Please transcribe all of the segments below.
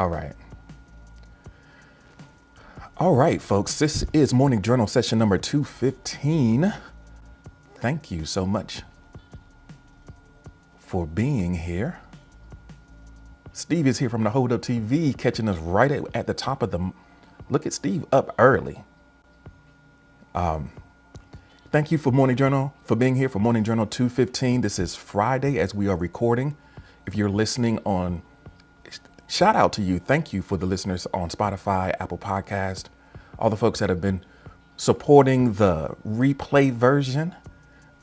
All right. All right, folks. This is Morning Journal session number 215. Thank you so much for being here. Steve is here from the Hold Up TV, catching us right at the top of the. Look at Steve up early. Thank you for Morning Journal, for being here for Morning Journal 215. This is Friday as we are recording. If you're listening on, shout out to you. Thank you for the listeners on Spotify, Apple Podcast, all the folks that have been supporting the replay version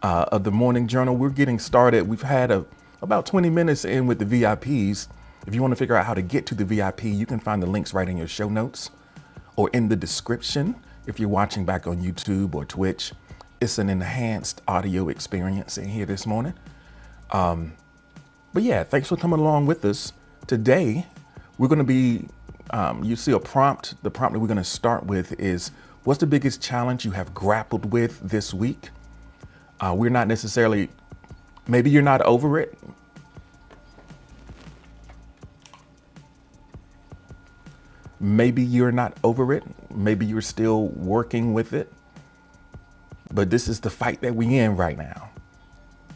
of the Morning Journal. We're getting started. We've had about 20 minutes in with the VIPs. If you want to figure out how to get to the VIP, you can find the links right in your show notes or in the description. If you're watching back on YouTube or Twitch, it's an enhanced audio experience in here this morning. But yeah, thanks for coming along with us. Today, we're going to be, you see a prompt. The prompt that we're going to start with is, what's the biggest challenge you have grappled with this week? We're not necessarily, maybe you're not over it. Maybe you're not over it. Maybe you're still working with it. But this is the fight that we're in right now.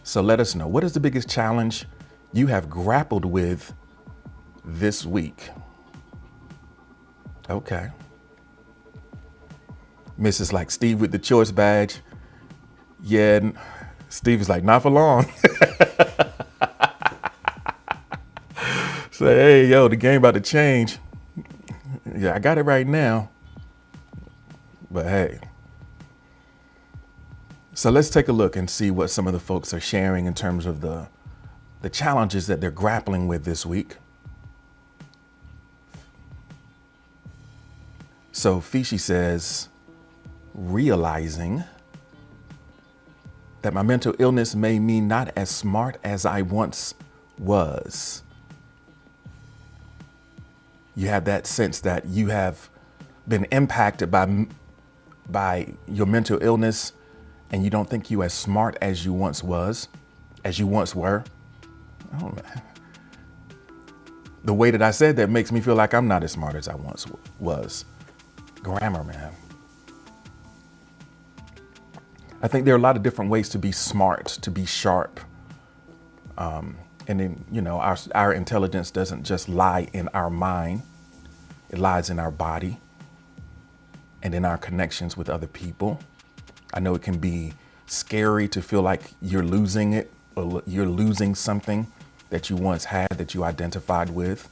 So let us know, what is the biggest challenge you have grappled with this week? Okay. Mrs. like Steve with the choice badge. Yeah, Steve is like, not for long. Say, hey, yo, the game about to change. Yeah, I got it right now. But hey. So let's take a look and see what some of the folks are sharing in terms of the challenges that they're grappling with this week. So Fishi says, realizing that my mental illness made me not as smart as I once was. You have that sense that you have been impacted by your mental illness, and you don't think you as smart as you once were. Oh, the way that I said that makes me feel like I'm not as smart as I once was. Grammar, man. I think there are a lot of different ways to be smart, to be sharp. And then, our intelligence doesn't just lie in our mind. It lies in our body and in our connections with other people. I know it can be scary to feel like you're losing it, or you're losing something that you once had, that you identified with.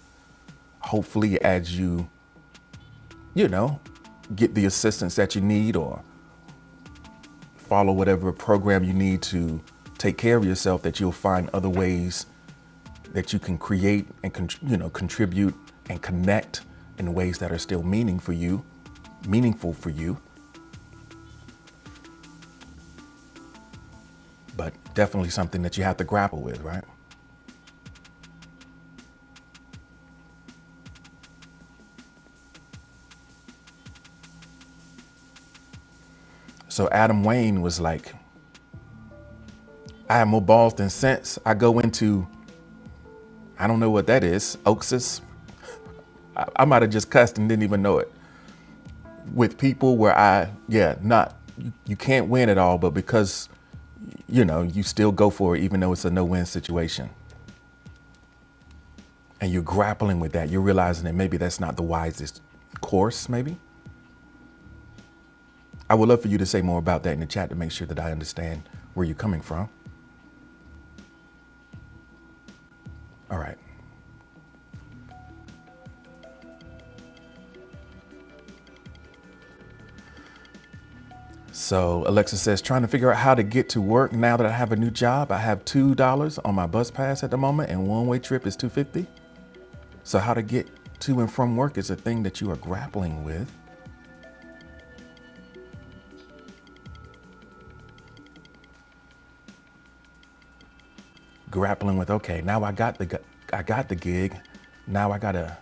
Hopefully, as you get the assistance that you need, or follow whatever program you need to take care of yourself, that you'll find other ways that you can create and contribute and connect in ways that are still meaningful for you. But definitely something that you have to grapple with, right? So Adam Wayne was like, I have more balls than sense. I go into, I don't know what that is, Oxus. I might have just cussed and didn't even know it. With people where you can't win at all, but because you still go for it, even though it's a no-win situation. And you're grappling with that. You're realizing that maybe that's not the wisest course, maybe. I would love for you to say more about that in the chat to make sure that I understand where you're coming from. All right. So Alexa says, trying to figure out how to get to work now that I have a new job. I have $2 on my bus pass at the moment, and one-way trip is $2.50. So how to get to and from work is a thing that you are grappling with. Grappling with, okay, now I got the gig. Now I gotta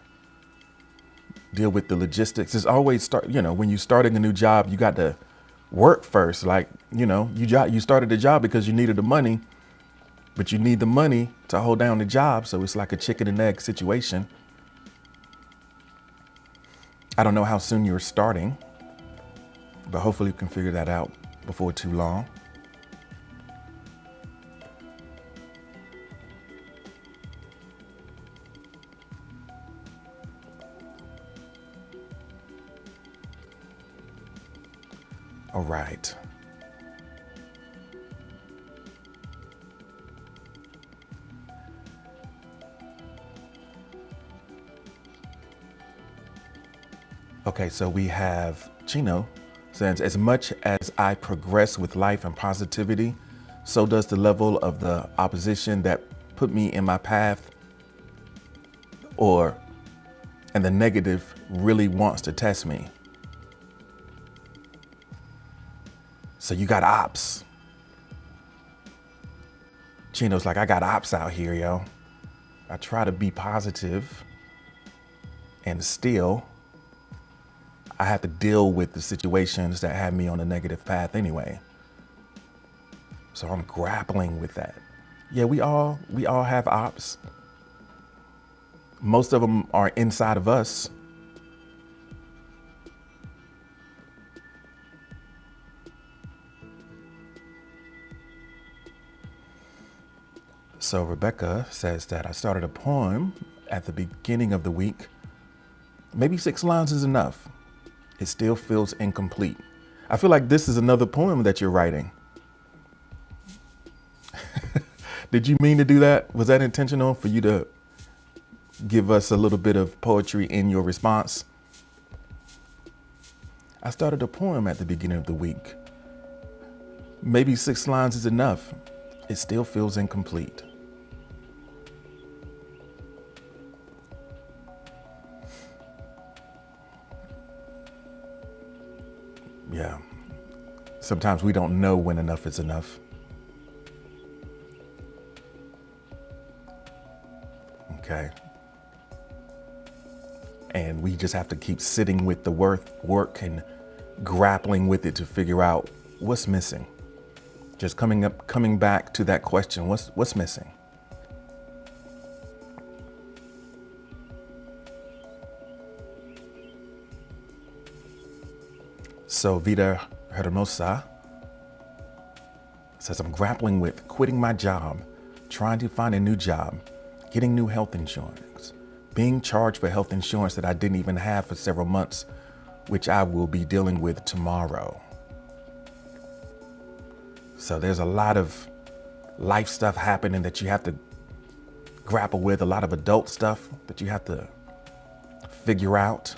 deal with the logistics. It's always when you're starting a new job, you got to work first. Like, you started the job because you needed the money, but you need the money to hold down the job. So it's like a chicken and egg situation. I don't know how soon you're starting, but hopefully you can figure that out before too long. All right. Okay, so we have Chino says, as much as I progress with life and positivity, so does the level of the opposition that put me in my path and the negative really wants to test me. So you got ops. Chino's like, I got ops out here, yo. I try to be positive and still I have to deal with the situations that have me on a negative path anyway. So I'm grappling with that. Yeah, we all have ops. Most of them are inside of us. So Rebecca says that I started a poem at the beginning of the week. Maybe 6 lines is enough. It still feels incomplete. I feel like this is another poem that you're writing. Did you mean to do that? Was that intentional for you to give us a little bit of poetry in your response? I started a poem at the beginning of the week. Maybe 6 lines is enough. It still feels incomplete. Yeah. Sometimes we don't know when enough is enough. Okay. And we just have to keep sitting with the work and grappling with it to figure out what's missing. Just coming back to that question, what's missing? So Vida Hermosa says, I'm grappling with quitting my job, trying to find a new job, getting new health insurance, being charged for health insurance that I didn't even have for several months, which I will be dealing with tomorrow. So there's a lot of life stuff happening that you have to grapple with, a lot of adult stuff that you have to figure out.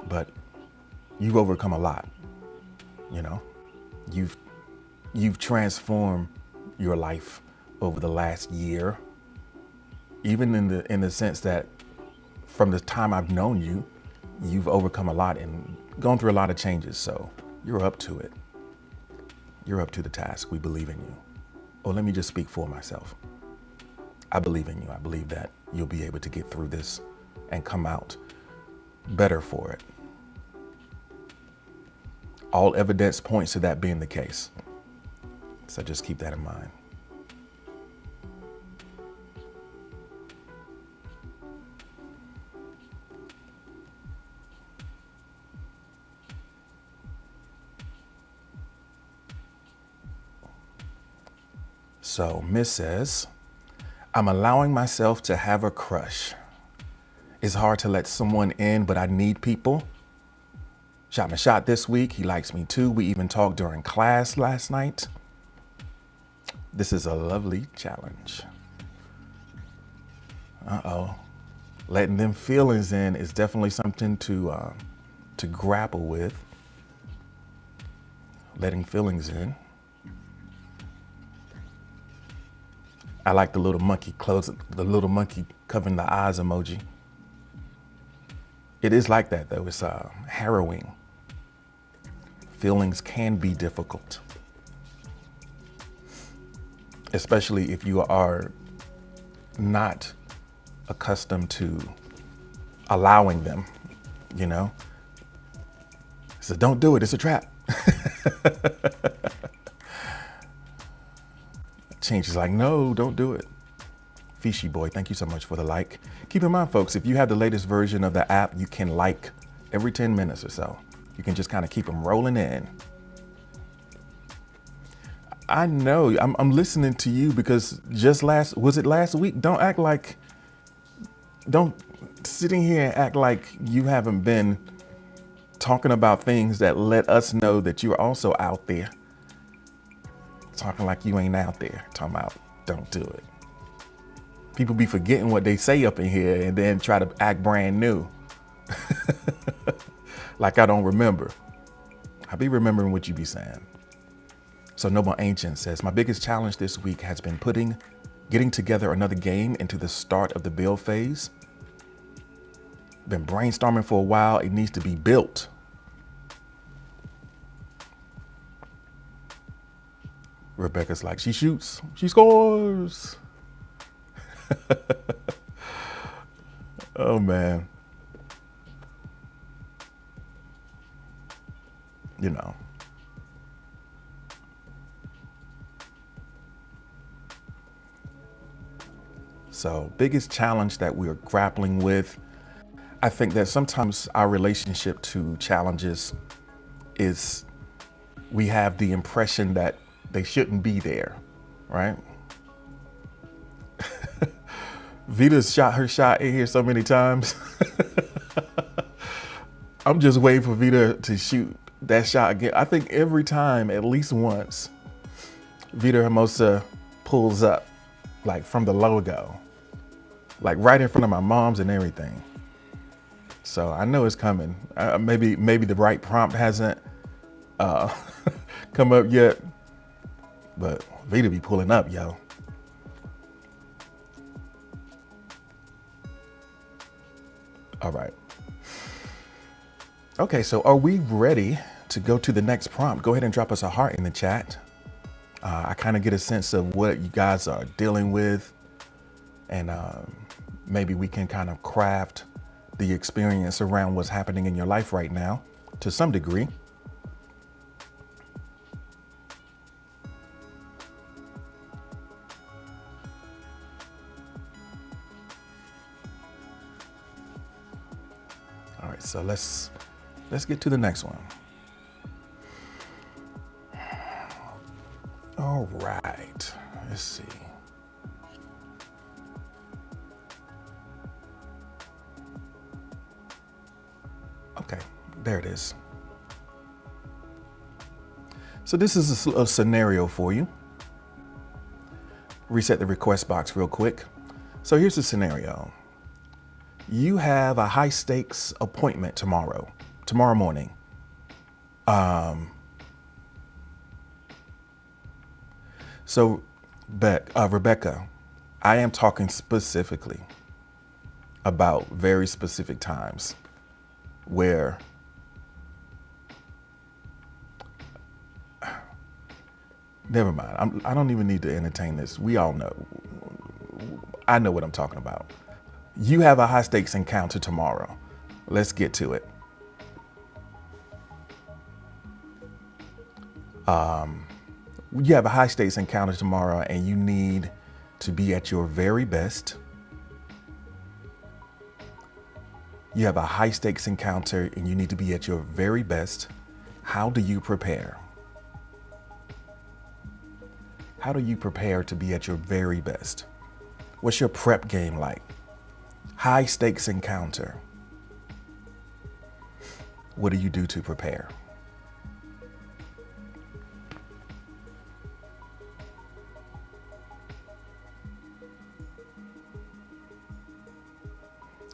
But you've overcome a lot, you know. You've transformed your life over the last year, even in the sense that from the time I've known you, you've overcome a lot and gone through a lot of changes. So you're up to it. You're up to the task. We believe in you. Oh, let me just speak for myself. I believe in you. I believe that you'll be able to get through this and come out better for it. All evidence points to that being the case. So just keep that in mind. So Miss says, I'm allowing myself to have a crush. It's hard to let someone in, but I need people. Shot my shot this week. He likes me too. We even talked during class last night. This is a lovely challenge. Uh-oh. Letting them feelings in is definitely something to grapple with. Letting feelings in. I like the little monkey covering the eyes emoji. It is like that though. It's harrowing. Feelings can be difficult, especially if you are not accustomed to allowing them, you know? So don't do it, it's a trap. Change is like, no, don't do it. Fishy Boy, thank you so much for the like. Keep in mind, folks, if you have the latest version of the app, you can like every 10 minutes or so. You can just kind of keep them rolling in. I know I'm listening to you because was it last week? Don't sitting here and act like you haven't been talking about things that let us know that you're also out there. Talking like you ain't out there. Talking about don't do it. People be forgetting what they say up in here and then try to act brand new. Like I don't remember. I be remembering what you be saying. So Noble Ancient says, my biggest challenge this week has been getting together another game into the start of the build phase. Been brainstorming for a while. It needs to be built. Rebecca's like, she shoots, she scores. Oh man. You know. So biggest challenge that we're grappling with, I think that sometimes our relationship to challenges is we have the impression that they shouldn't be there, right? Vita's shot her shot in here so many times. I'm just waiting for Vita to shoot that shot again. I think every time, at least once, Vita Hermosa pulls up, like from the logo, like right in front of my mom's and everything. So I know it's coming. Maybe the right prompt hasn't come up yet, but Vita be pulling up, yo. All right. Okay, so are we ready to go to the next prompt? Go ahead and drop us a heart in the chat. I kind of get a sense of what you guys are dealing with, and maybe we can kind of craft the experience around what's happening in your life right now to some degree. All right, so let's get to the next one. All right, let's see. Okay, there it is. So this is a scenario for you. Reset the request box real quick. So here's the scenario. You have a high stakes appointment tomorrow morning. So Rebecca, I am talking specifically about very specific times where never mind. I don't even need to entertain this. We all know. I know what I'm talking about. You have a high stakes encounter tomorrow. Let's get to it. You have a high stakes encounter tomorrow and you need to be at your very best. You have a high stakes encounter and you need to be at your very best. How do you prepare? How do you prepare to be at your very best? What's your prep game like? High stakes encounter. What do you do to prepare?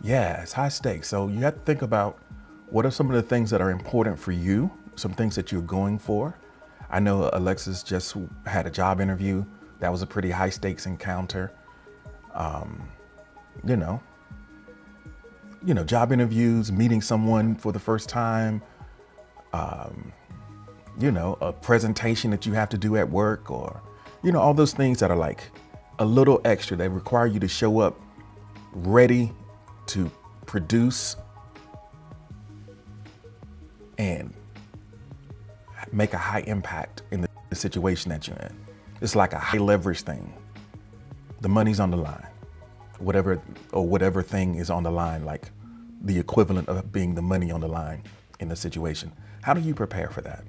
Yeah, it's high stakes. So you have to think about what are some of the things that are important for you, some things that you're going for. I know Alexis just had a job interview. That was a pretty high stakes encounter. Job interviews, meeting someone for the first time, a presentation that you have to do at work, or, all those things that are like a little extra that require you to show up ready to produce and make a high impact in the situation that you're in. It's like a high leverage thing. The money's on the line. whatever or whatever thing is on the line, like the equivalent of being the money on the line in the situation. How do you prepare for that?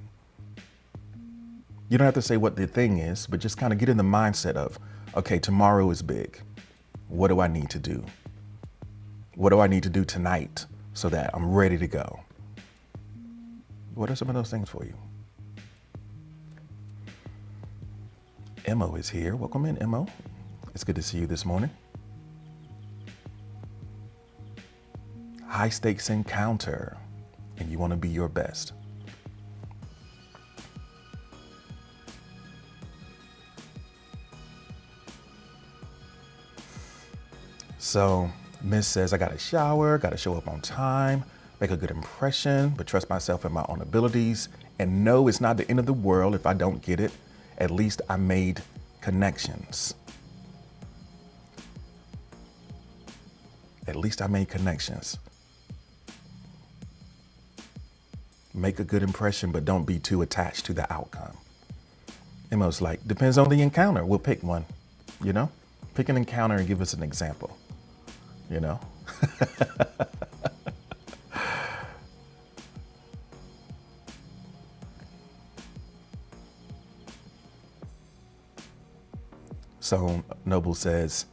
You don't have to say what the thing is, but just kind of get in the mindset of, okay, tomorrow is big. What do I need to do? What do I need to do tonight so that I'm ready to go? What are some of those things for you? Mo is here. Welcome in, Mo. It's good to see you this morning. High stakes encounter, and you want to be your best. So Miss says, I got to shower, got to show up on time, make a good impression, but trust myself and my own abilities, and know it's not the end of the world if I don't get it. At least I made connections. At least I made connections. Make a good impression, but don't be too attached to the outcome. Emo's like, depends on the encounter. We'll pick one, you know? Pick an encounter and give us an example, you know? So Noble says,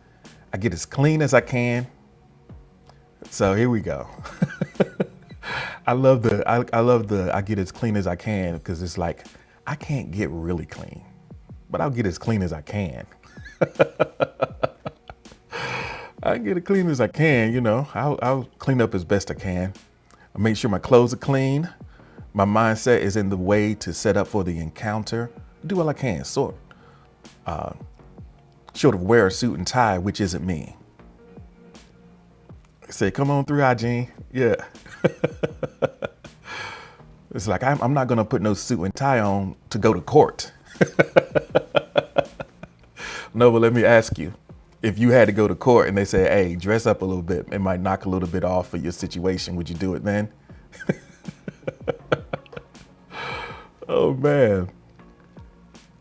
I get as clean as I can. So here we go. I love the I get as clean as I can, because it's like, I can't get really clean, but I'll get as clean as I can. I get as clean as I can, you know. I'll clean up as best I can. I make sure my clothes are clean. My mindset is in the way to set up for the encounter. Do all I can, short of wear a suit and tie, which isn't me. I say, come on through, Eugene. Yeah. It's like, I'm not going to put no suit and tie on to go to court. No, but let me ask you, if you had to go to court and they say, hey, dress up a little bit, it might knock a little bit off of your situation, would you do it then? Oh, man.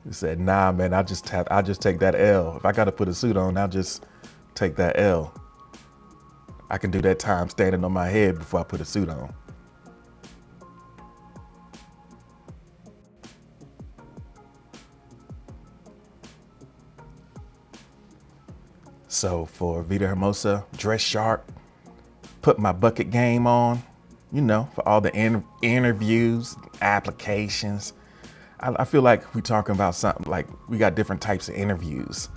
He said, nah, man, I'll just take that L. If I got to put a suit on, I'll just take that L. I can do that time standing on my head before I put a suit on. So for Vida Hermosa, dress sharp, put my bucket game on, you know, for all the interviews, applications. I feel like we're talking about something like we got different types of interviews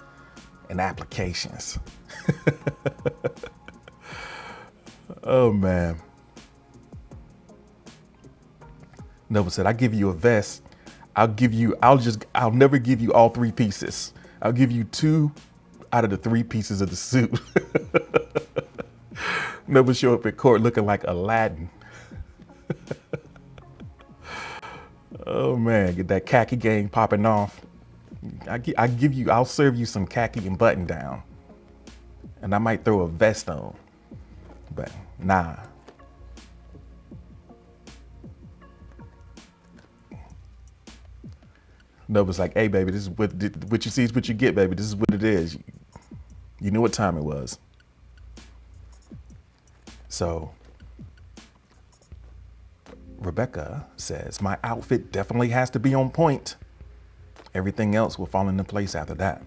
and applications. Oh, man. Noble said, I give you a vest. I'll never give you all three pieces. I'll give you 2 out of the 3 pieces of the suit. Noble show up at court looking like Aladdin. Oh, man, get that khaki game popping off. I'll serve you some khaki and button down. And I might throw a vest on, but nah. Noble's like, hey, baby, this is what you see is what you get, baby. This is what it is. You knew what time it was. So Rebecca says, my outfit definitely has to be on point. Everything else will fall into place after that.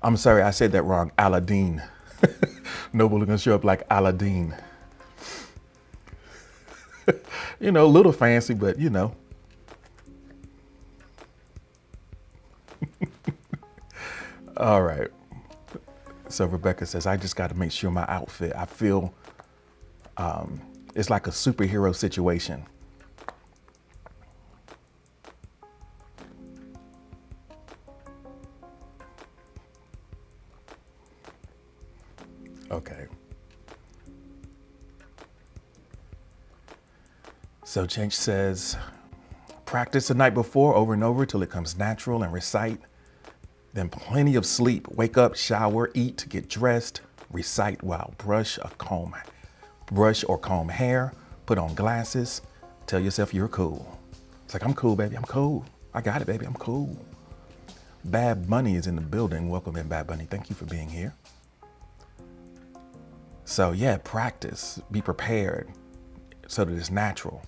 I'm sorry, I said that wrong. Aladdin. Noble gonna show up like Aladdin. You know, a little fancy, but you know. All right. So Rebecca says, I just got to make sure my outfit, I feel it's like a superhero situation. Okay. So Change says, practice the night before over and over till it comes natural and recite. Then plenty of sleep. Wake up, shower, eat, get dressed, recite while brush or comb hair, put on glasses, tell yourself you're cool. It's like, I'm cool, baby, I'm cool. I got it, baby, I'm cool. Bad Bunny is in the building. Welcome in, Bad Bunny. Thank you for being here. So yeah, practice, be prepared so that it's natural.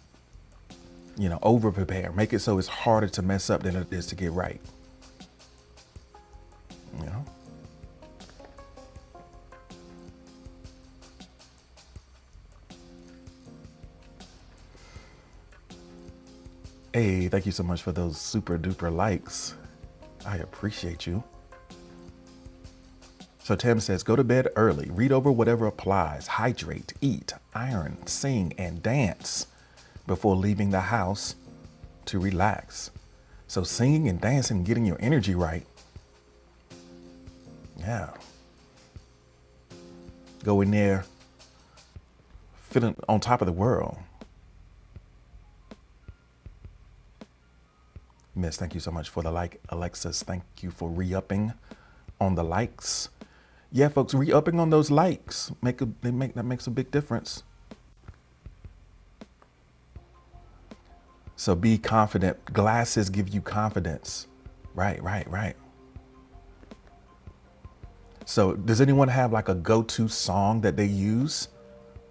You know, over prepare, make it so it's harder to mess up than it is to get right. You know? Hey, thank you so much for those super duper likes. I appreciate you. So Tim says, go to bed early, read over whatever applies, hydrate, eat, iron, sing, and dance before leaving the house to relax. So singing and dancing, getting your energy right. Yeah. Go in there, feeling on top of the world. Miss, thank you so much for the like. Alexis, thank you for re-upping on the likes. Yeah, folks, re-upping on those likes. That makes a big difference. So be confident. Glasses give you confidence. Right. So does anyone have like a go-to song that they use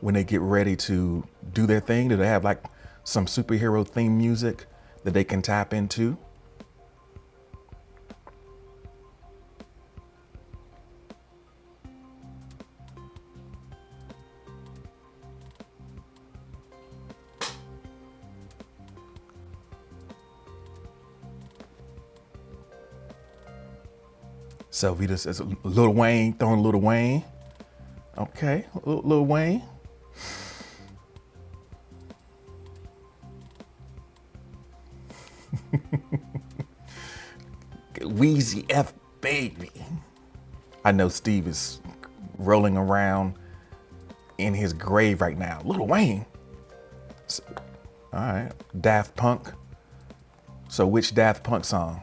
when they get ready to do their thing? Do they have like some superhero theme music that they can tap into? So Vita says, Lil Wayne, throwing Lil Wayne. Okay, Lil Wayne. Wheezy F baby. I know Steve is rolling around in his grave right now. Lil Wayne. So, all right, Daft Punk. So which Daft Punk song?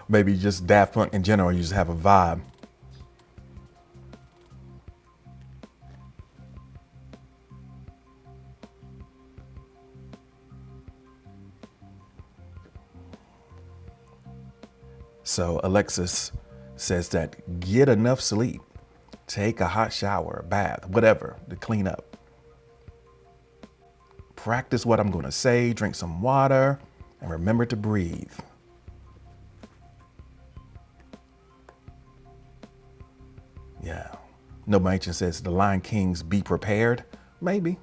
Maybe just Daft Punk in general, you just have a vibe. So Alexis says that get enough sleep, take a hot shower, bath, whatever, to clean up. Practice what I'm going to say, drink some water, and remember to breathe. Yeah. No Mansion says the Lion Kings be prepared. Maybe.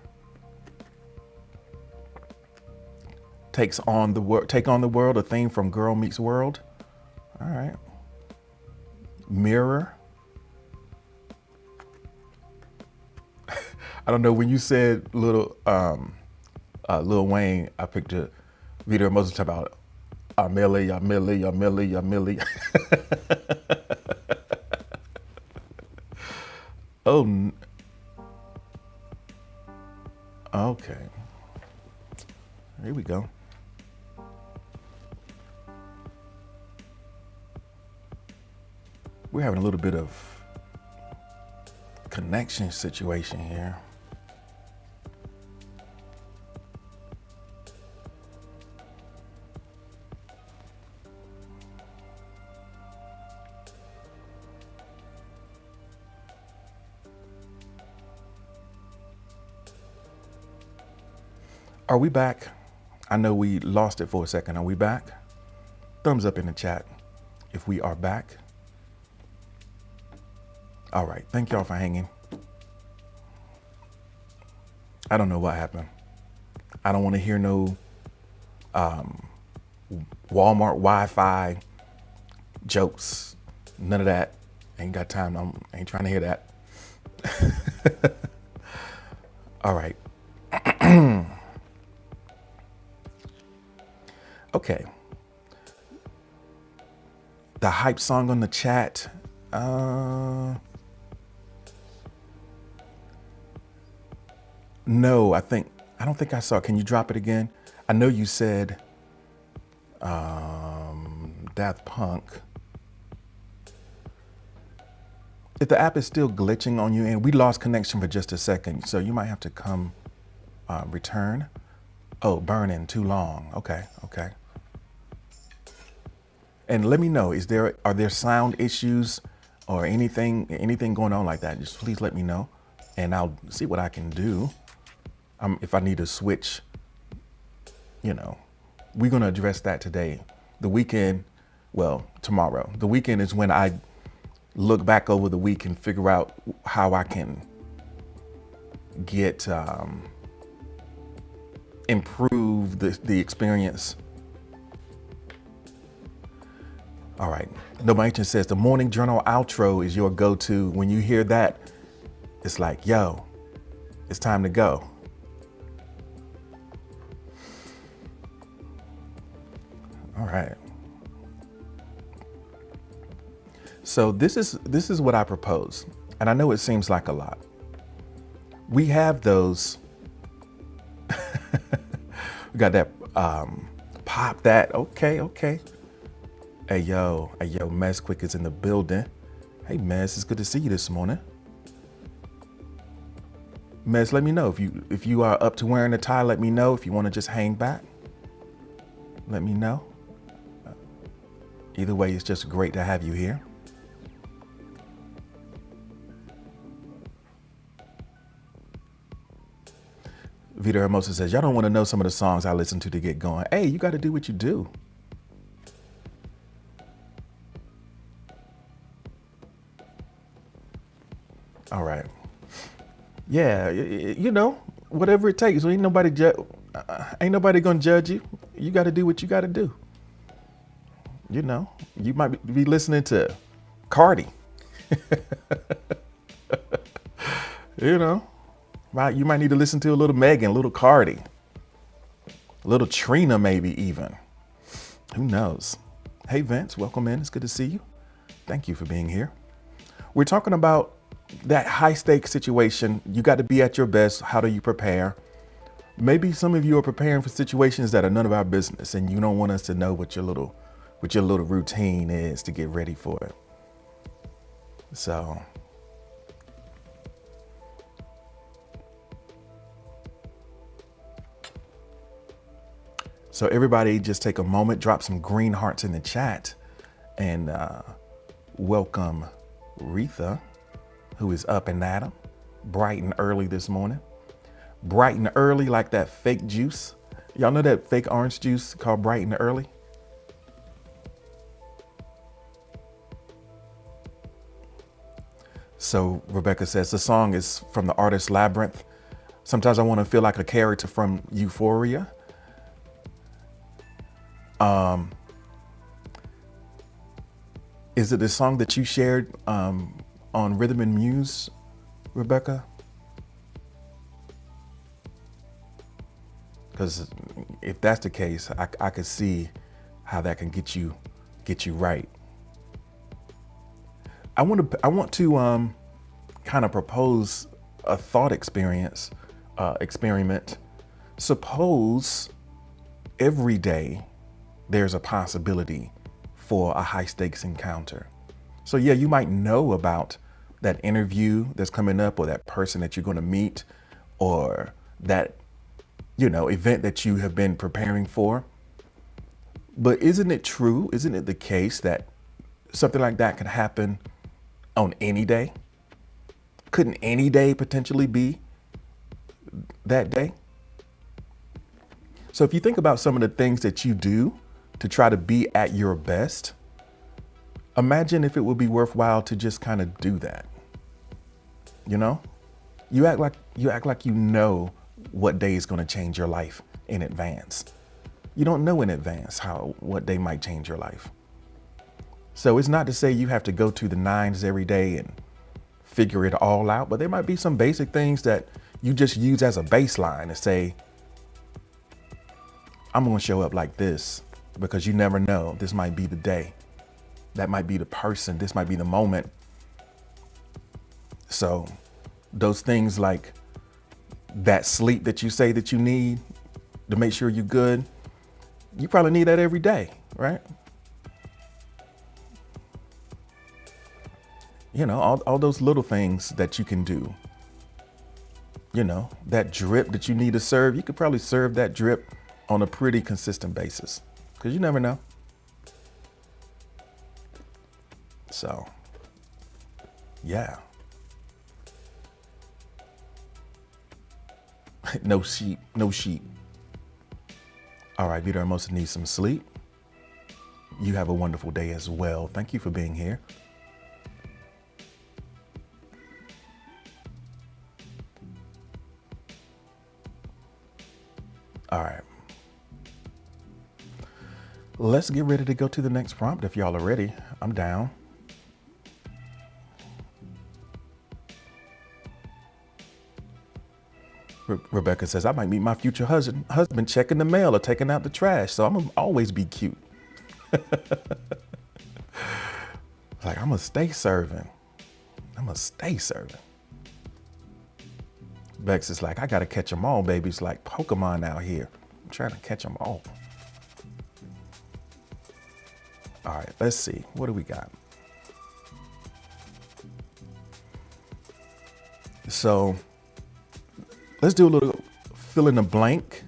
Take on the world, a theme from Girl Meets World. All right. Mirror. I don't know, when you said Lil Wayne, I pictured Vito Moses talking about Millie. Oh, okay. Here we go. We're having a little bit of connection situation here. Are we back? I know we lost it for a second. Are we back? Thumbs up in the chat if we are back. All right. Thank y'all for hanging. I don't know what happened. I don't want to hear no Walmart Wi-Fi jokes. None of that. Ain't got time. I ain't trying to hear that. All right. Okay. The hype song on the chat. No, I don't think I saw it. Can you drop it again? I know you said Daft Punk. If the app is still glitching on you and we lost connection for just a second, so you might have to come return. Oh, burning too long. Okay. And let me know, are there sound issues or anything going on like that? Just please let me know, and I'll see what I can do. If I need to switch, you know, we're going to address that today. The weekend, well, tomorrow. The weekend is when I look back over the week and figure out how I can get improve the experience. All right. Nobody Ancient says the morning journal outro is your go-to. When you hear that, it's like, yo, it's time to go. All right. So this is what I propose. And I know it seems like a lot. We have those, we got that, pop that, okay. Hey yo, Mez Quick is in the building. Hey Mez, it's good to see you this morning. Mez, let me know if you are up to wearing a tie. Let me know. If you want to just hang back, let me know. Either way, it's just great to have you here. Vita Hermosa says, y'all don't want to know some of the songs I listen to get going. Hey, you got to do what you do. All right. Yeah, you know, whatever it takes. Ain't nobody gonna judge you. You got to do what you got to do. You know, you might be listening to Cardi. You know, you might need to listen to a little Megan, a little Cardi, a little Trina, maybe even. Who knows? Hey Vince, welcome in. It's good to see you. Thank you for being here. We're talking about that high stakes situation. You got to be at your best. How do you prepare? Maybe some of you are preparing for situations that are none of our business, and you don't want us to know what your little routine is to get ready for it. So everybody just take a moment, drop some green hearts in the chat, and welcome Retha, who is up and at 'em, bright and early this morning. Bright and early like that fake juice. Y'all know that fake orange juice called Bright and Early? So Rebecca says the song is from the artist Labyrinth. Sometimes I want to feel like a character from Euphoria. Is it the song that you shared on Rhythm and Muse, Rebecca? Because if that's the case, I could see how that can get you right. I want to kind of propose a thought experiment. Suppose every day there's a possibility for a high stakes encounter. So yeah, you might know about that interview that's coming up, or that person that you're going to meet, or that, you know, event that you have been preparing for. But isn't it true? Isn't it the case that something like that could happen on any day? Couldn't any day potentially be that day? So if you think about some of the things that you do to try to be at your best, imagine if it would be worthwhile to just kind of do that. You know, you act like you know what day is going to change your life in advance. You don't know in advance what day might change your life. So it's not to say you have to go to the nines every day and figure it all out, but there might be some basic things that you just use as a baseline to say, I'm going to show up like this, because you never know. This might be the day. That might be the person. This might be the moment. So those things like that sleep that you say that you need to make sure you're good, you probably need that every day, right? You know, all those little things that you can do. You know, that drip that you need to serve, you could probably serve that drip on a pretty consistent basis, because you never know. So, yeah. No sheep, no sheep. All right, Vito Hermosa needs some sleep. You have a wonderful day as well. Thank you for being here. All right. Let's get ready to go to the next prompt if y'all are ready. I'm down. Rebecca says, I might meet my future husband checking the mail or taking out the trash. So I'm going to always be cute. Like, I'm going to stay serving. I'm going to stay serving. Bex is like, I got to catch them all, baby. It's like Pokemon out here. I'm trying to catch them all. All right, let's see. What do we got? So let's do a little fill in the blank.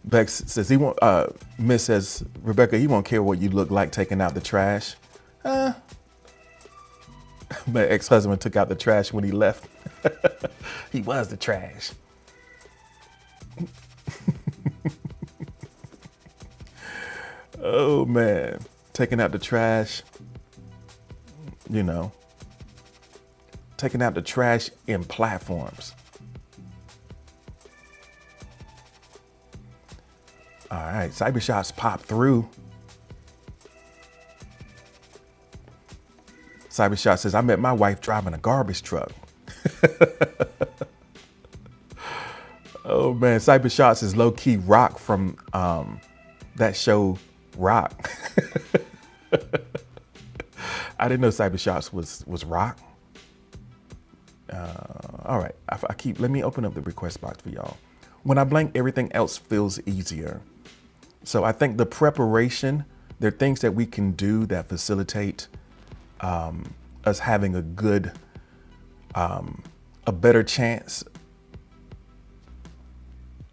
Bex says he won't. Miss says, Rebecca, he won't care what you look like taking out the trash. My ex-husband took out the trash when he left. He was the trash. Oh man, taking out the trash. You know, taking out the trash in platforms. All right, cyber shots pop through. Cyber shot says, I met my wife driving a garbage truck. Oh man, cyber shots is low key Rock from that show Rock. I didn't know cyber shots was Rock. All right, let me open up the request box for y'all. When I blank, everything else feels easier. So I think the preparation, there are things that we can do that facilitate us having a good, a better chance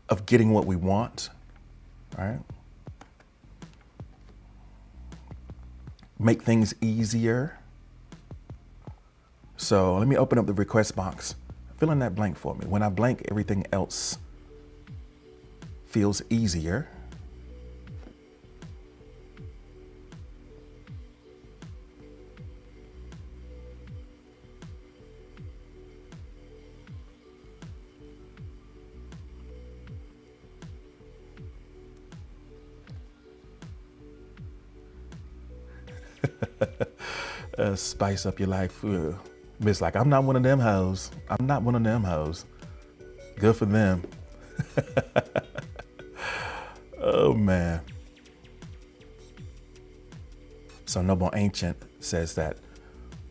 of getting what we want, right? Make things easier. So let me open up the request box. Fill in that blank for me. When I blank, everything else feels easier. Spice up your life. Miss like, I'm not one of them hoes. I'm not one of them hoes. Good for them. Oh man. So Noble Ancient says that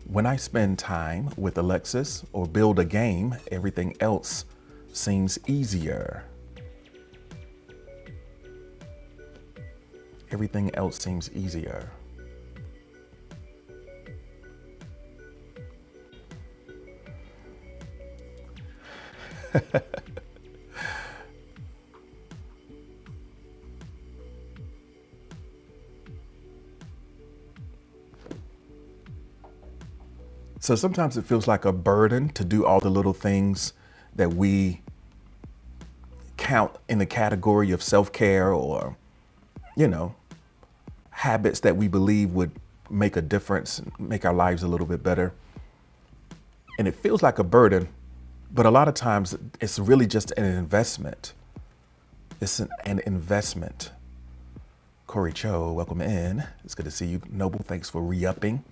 when I spend time with Alexis or build a game, everything else seems easier. Everything else seems easier. So sometimes it feels like a burden to do all the little things that we count in the category of self-care or, you know, habits that we believe would make a difference, make our lives a little bit better. And it feels like a burden, but a lot of times it's really just an investment. It's an investment. Corey Cho, welcome in. It's good to see you. Noble, thanks for re-upping.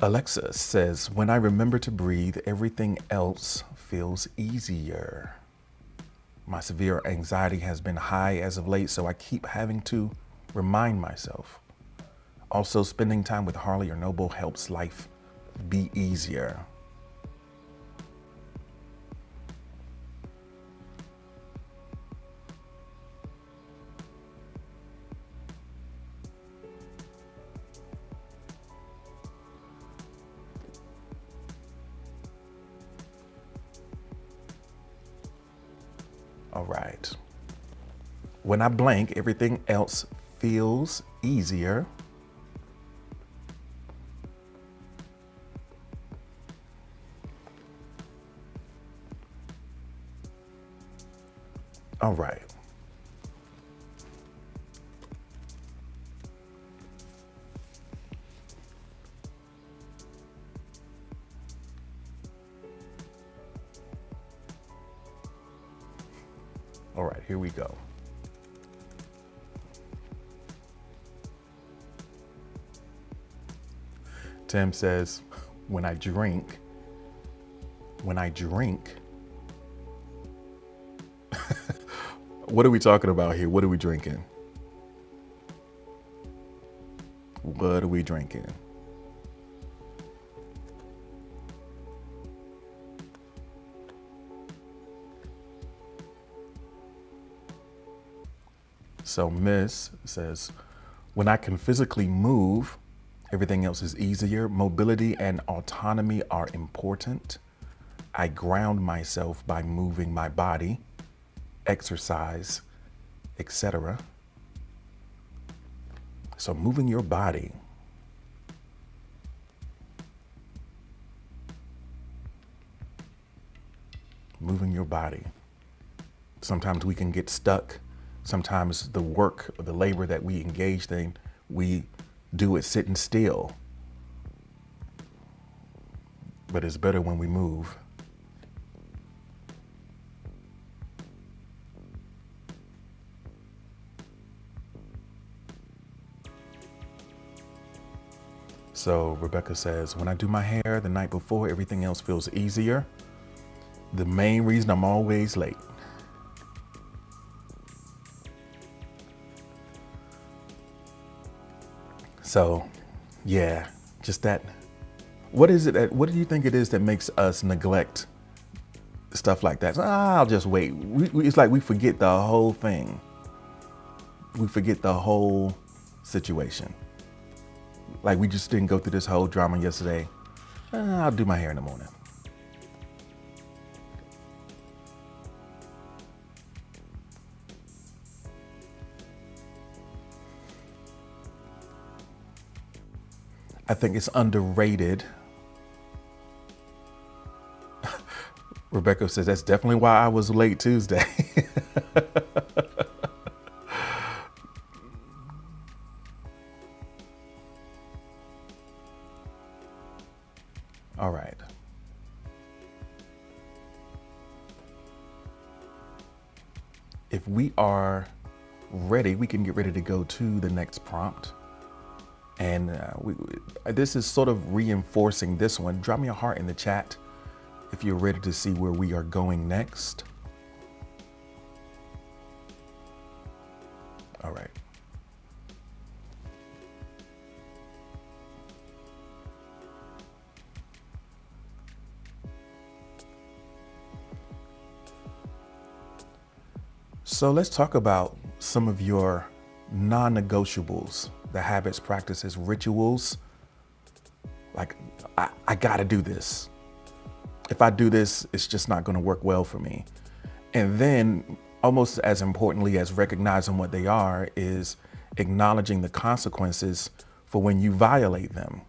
Alexa says, when I remember to breathe, everything else feels easier. My severe anxiety has been high as of late, so I keep having to remind myself. Also, spending time with Harley or Noble helps life be easier. All right. When I blank, everything else feels easier. All right. All right, here we go. Tim says, when I drink, what are we talking about here? What are we drinking? What are we drinking? So Miss says, when I can physically move, everything else is easier. Mobility and autonomy are important. I ground myself by moving my body, exercise, etc. So moving your body. Moving your body. Sometimes we can get stuck. Sometimes the work or the labor that we engaged in, we do it sitting still. But it's better when we move. So Rebecca says, when I do my hair the night before, everything else feels easier. The main reason I'm always late. So, yeah, just that. What do you think it is that makes us neglect stuff like that? I'll just wait. It's like we forget the whole thing. We forget the whole situation. Like we just didn't go through this whole drama yesterday. I'll do my hair in the morning. I think it's underrated. Rebecca says, that's definitely why I was late Tuesday. All right. If we are ready, we can get ready to go to the next prompt. And this is sort of reinforcing this one. Drop me a heart in the chat if you're ready to see where we are going next. All right. So let's talk about some of your non-negotiables, the habits, practices, rituals. Like, I gotta do this. If I do this, it's just not gonna work well for me. And then almost as importantly as recognizing what they are is acknowledging the consequences for when you violate them.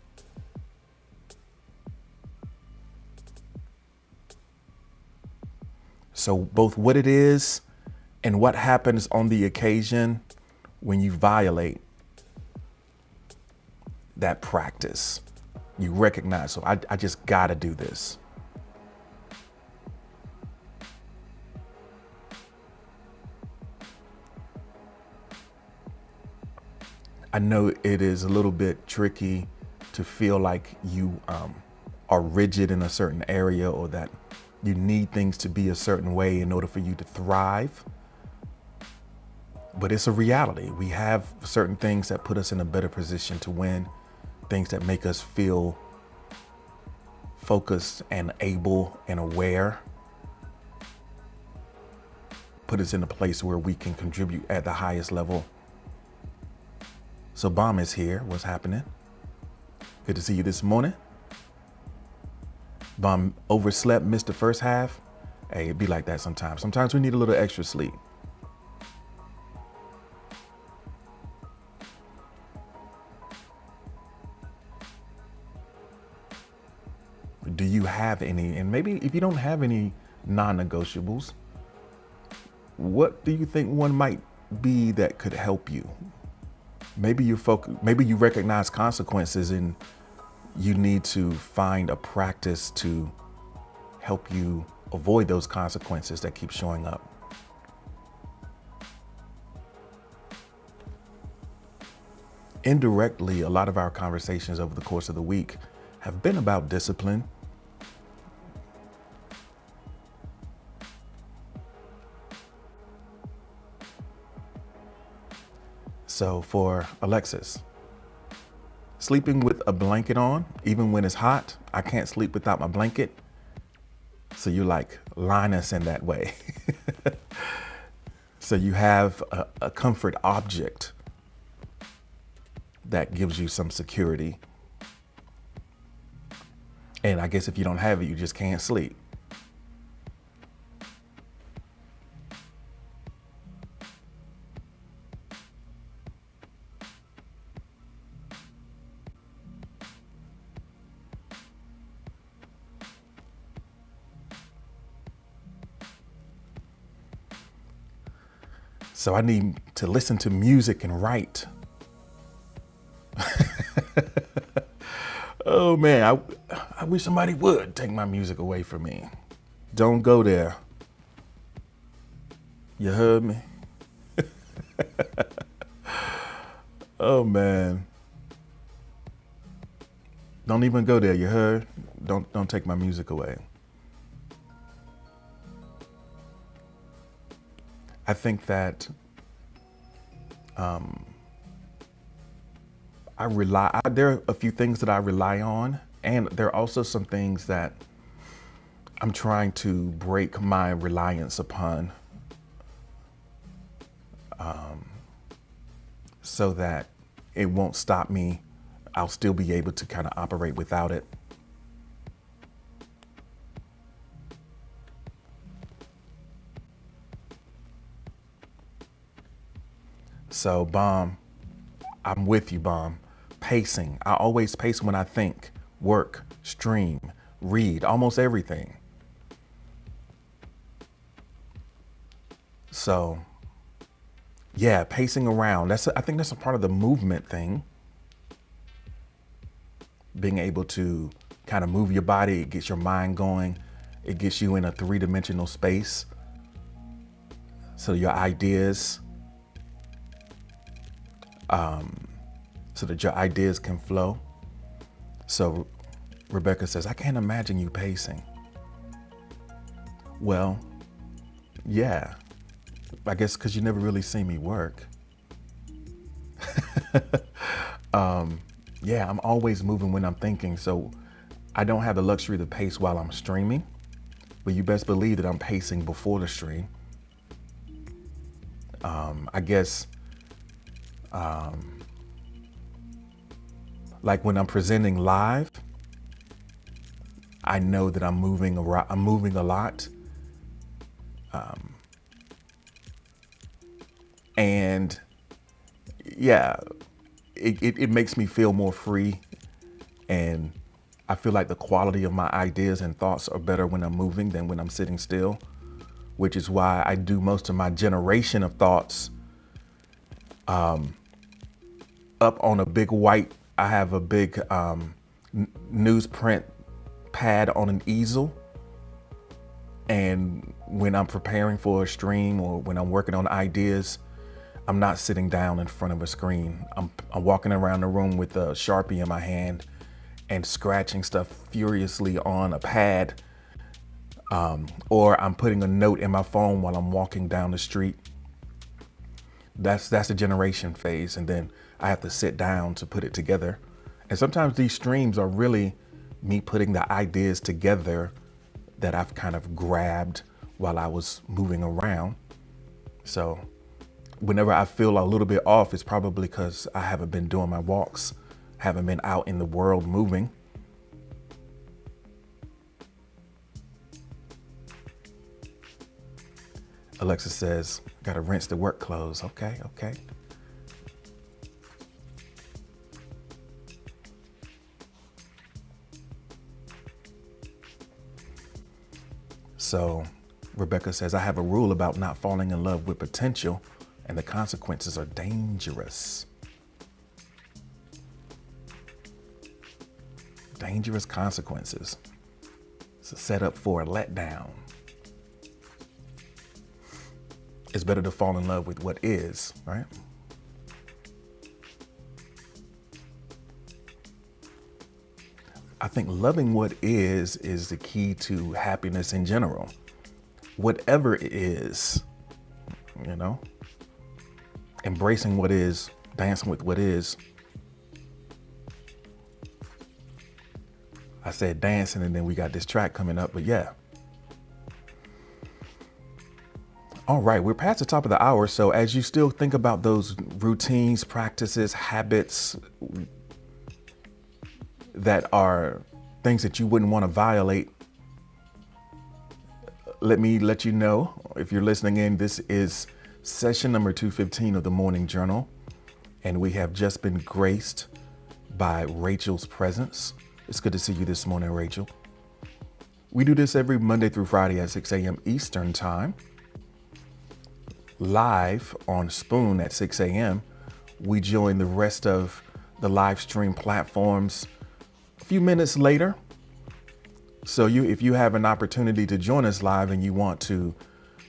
So both what it is and what happens on the occasion when you violate that practice. You recognize, so I just gotta do this. I know it is a little bit tricky to feel like you are rigid in a certain area or that you need things to be a certain way in order for you to thrive. But it's a reality. We have certain things that put us in a better position to win, things that make us feel focused and able and aware, put us in a place where we can contribute at the highest level. So Bomb is here. What's happening? Good to see you this morning. Bomb overslept, missed the first half, Hey, it be like that sometimes. Sometimes we need a little extra sleep. Do you have any? And maybe if you don't have any non-negotiables, what do you think one might be that could help you? Maybe maybe you recognize consequences and you need to find a practice to help you avoid those consequences that keep showing up. Indirectly, a lot of our conversations over the course of the week have been about discipline. So for Alexis, sleeping with a blanket on, even when it's hot, I can't sleep without my blanket. So you're like Linus in that way. So you have a comfort object that gives you some security. And I guess if you don't have it, you just can't sleep. So I need to listen to music and write. Oh man, I wish somebody would take my music away from me. Don't go there. You heard me? Oh man. Don't even go there, you heard? Don't take my music away. I think that there are a few things that I rely on, and there are also some things that I'm trying to break my reliance upon, so that it won't stop me. I'll still be able to kind of operate without it. So, Bomb, I'm with you, Bomb. Pacing. I always pace when I think, work, stream, read, almost everything. So, yeah, pacing around. I think that's a part of the movement thing. Being able to kind of move your body, it gets your mind going. It gets you in a three-dimensional space. So your ideas, so that your ideas can flow. So Rebecca says, I can't imagine you pacing. Well, yeah, I guess because you never really see me work. Yeah, I'm always moving when I'm thinking. So I don't have the luxury to pace while I'm streaming, but you best believe that I'm pacing before the stream. I guess, like when I'm presenting live, I know that I'm moving a lot. And yeah, it makes me feel more free. And I feel like the quality of my ideas and thoughts are better when I'm moving than when I'm sitting still, which is why I do most of my generation of thoughts up on a big white. I have a big newsprint pad on an easel. And when I'm preparing for a stream or when I'm working on ideas, I'm not sitting down in front of a screen. I'm walking around the room with a Sharpie in my hand and scratching stuff furiously on a pad. Or I'm putting a note in my phone while I'm walking down the street. That's the generation phase. And then I have to sit down to put it together. And sometimes these streams are really me putting the ideas together that I've kind of grabbed while I was moving around. So whenever I feel a little bit off, it's probably because I haven't been doing my walks, haven't been out in the world moving. Alexa says, got to rinse the work clothes. Okay, okay. So Rebecca says, I have a rule about not falling in love with potential, and the consequences are dangerous. Dangerous consequences. It's a setup for a letdown. It's better to fall in love with what is, right? I think loving what is the key to happiness in general. Whatever it is, you know, embracing what is, dancing with what is. I said dancing and then we got this track coming up, but yeah. All right, we're past the top of the hour. So as you still think about those routines, practices, habits that are things that you wouldn't want to violate, let me let you know, if you're listening in, this is session number 215 of the Morning Journal. And we have just been graced by Rachel's presence. It's good to see you this morning, Rachel. We do this every Monday through Friday at 6 a.m. Eastern Time. Live on Spoon at 6 a.m. We join the rest of the live stream platforms a few minutes later. So if you have an opportunity to join us live and you want to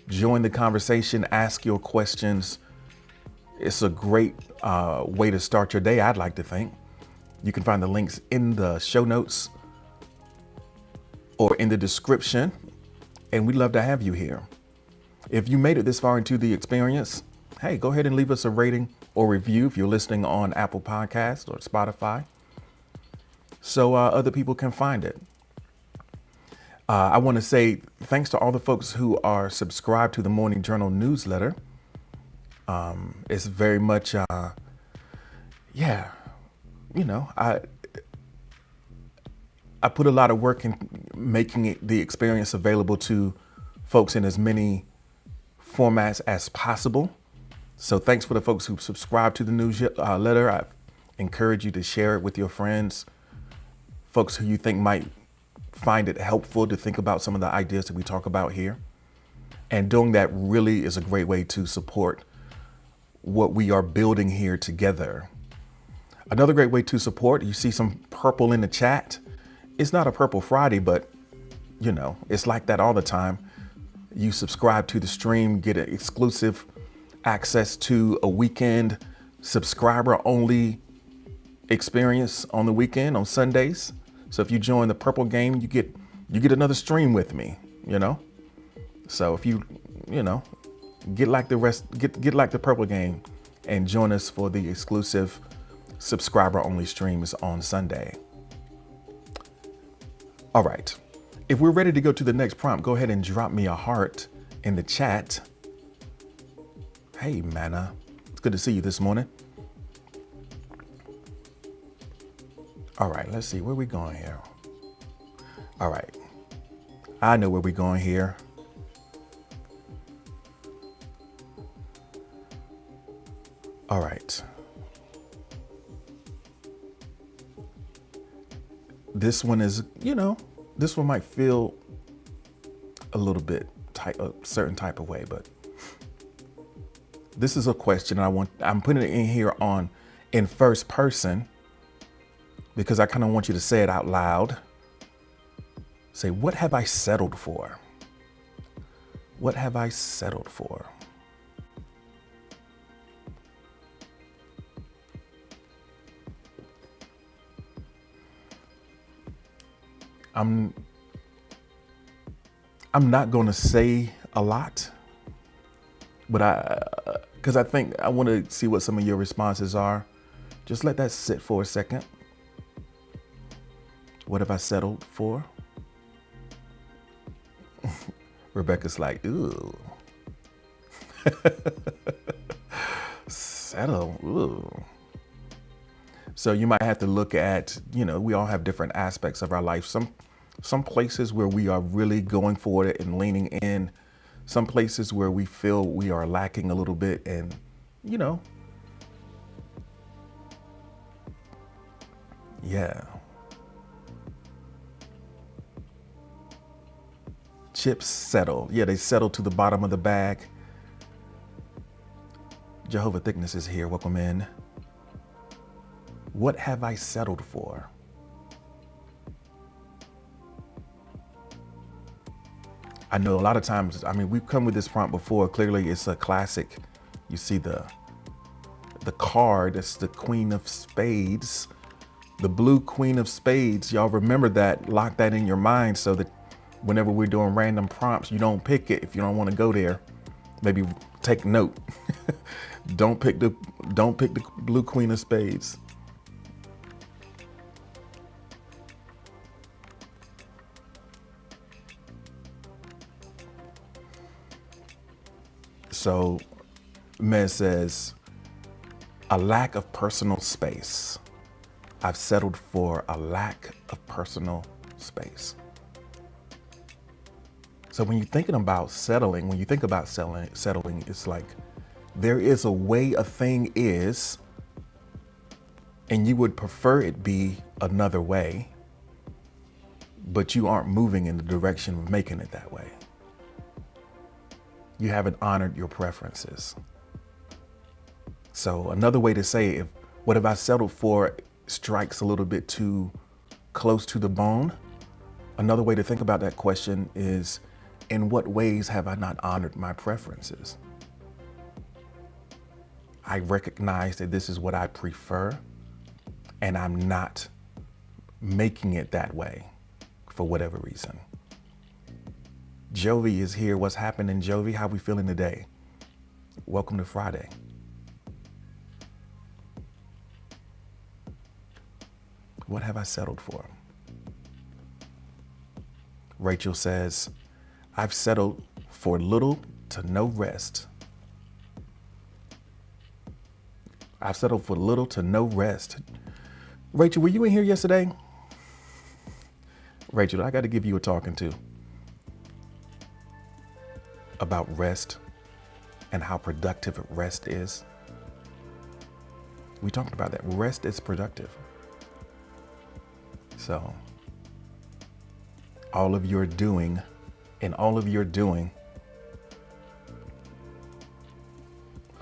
join the conversation, ask your questions, it's a great way to start your day, I'd like to think. You can find the links in the show notes or in the description, and we'd love to have you here. If you made it this far into the experience, hey, go ahead and leave us a rating or review if you're listening on Apple Podcasts or Spotify, so other people can find it. I want to say thanks to all the folks who are subscribed to the Morning Journal newsletter. It's very much, I put a lot of work in making the experience available to folks in as many formats as possible. So thanks for the folks who subscribe to the newsletter. I encourage you to share it with your friends, folks who you think might find it helpful to think about some of the ideas that we talk about here. And doing that really is a great way to support what we are building here together. Another great way to support, you see some purple in the chat. It's not a Purple Friday, but you know, it's like that all the time. You subscribe to the stream, get an exclusive access to a weekend subscriber only experience on the weekend on Sundays. So if you join the Purple game, you get another stream with me, you know? So if you get like the rest, get like the Purple game and join us for the exclusive subscriber only streams on Sunday. All right. If we're ready to go to the next prompt, go ahead and drop me a heart in the chat. Hey, Manna. It's good to see you this morning. All right, let's see. Where we going here? All right. I know where we're going here. All right. This one is, this one might feel a little bit a certain type of way, but this is a question I'm putting it in here in first person because I kind of want you to say it out loud. Say, what have I settled for? What have I settled for? I'm not going to say a lot, but because I think I want to see what some of your responses are. Just let that sit for a second. What have I settled for? Rebecca's like, ooh. Settle, ooh. So you might have to look at, we all have different aspects of our life. Some places where we are really going for it and leaning in. some places where we feel we are lacking a little bit, and you know, yeah. Chips settle. Yeah, they settle to the bottom of the bag. Jehovah Thickness is here. Welcome in. What have I settled for? I know a lot of times, I mean, we've come with this prompt before. Clearly, it's a classic. You see the card, it's the Queen of Spades, the blue Queen of Spades. Y'all remember that, lock that in your mind so that whenever we're doing random prompts, you don't pick it if you don't want to go there. Maybe take note. Don't pick the blue Queen of Spades. So Mez says, a lack of personal space. I've settled for a lack of personal space. So when you're thinking about settling, when you think about settling, it's like there is a way a thing is, and you would prefer it be another way, but you aren't moving in the direction of making it that way. You haven't honored your preferences. So another way to say, if what have I settled for strikes a little bit too close to the bone, another way to think about that question is, in what ways have I not honored my preferences? I recognize that this is what I prefer, and I'm not making it that way for whatever reason. Jovi is here. What's happening, Jovi? How we feeling today? Welcome to Friday. What have I settled for? Rachel says, I've settled for little to no rest. I've settled for little to no rest. Rachel, were you in here yesterday? Rachel, I got to give you a talking to about rest and how productive rest is. We talked about that. Rest is productive. So all of your doing, a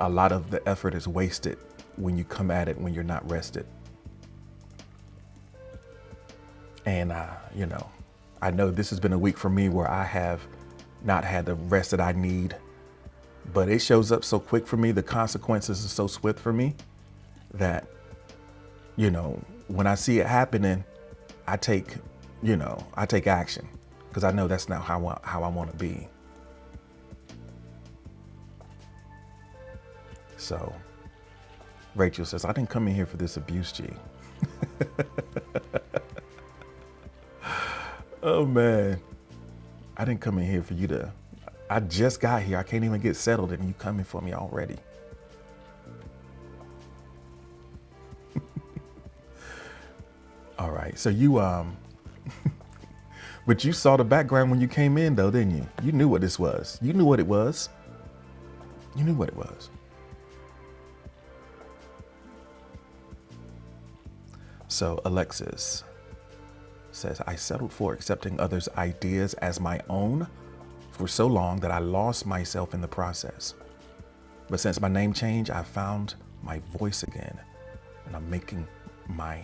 lot of the effort is wasted when you come at it when you're not rested. And, I know this has been a week for me where I have not had the rest that I need, but it shows up so quick for me. The consequences are so swift for me that, when I see it happening, I take action because I know that's not how I want to be. So Rachel says, I didn't come in here for this abuse, G. Oh man, I didn't come in here for you to, I just got here. I can't even get settled and you coming for me already. All right, so you, but you saw the background when you came in though, didn't you? You knew what this was. You knew what it was. You knew what it was. So Alexis says, I settled for accepting others' ideas as my own for so long that I lost myself in the process. But since my name change, I found my voice again, and I'm making my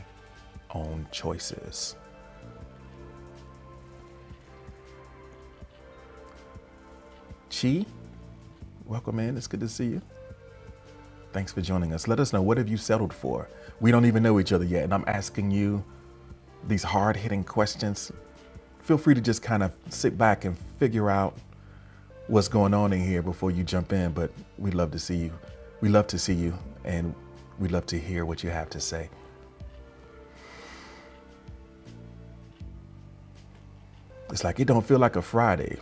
own choices. Chi, welcome in. It's good to see you. Thanks for joining us. Let us know, what have you settled for? We don't even know each other yet, and I'm asking you these hard-hitting questions. Feel free to just kind of sit back and figure out what's going on in here before you jump in, but we'd love to see you. We love to see you, and we'd love to hear what you have to say. It's like, it don't feel like a Friday.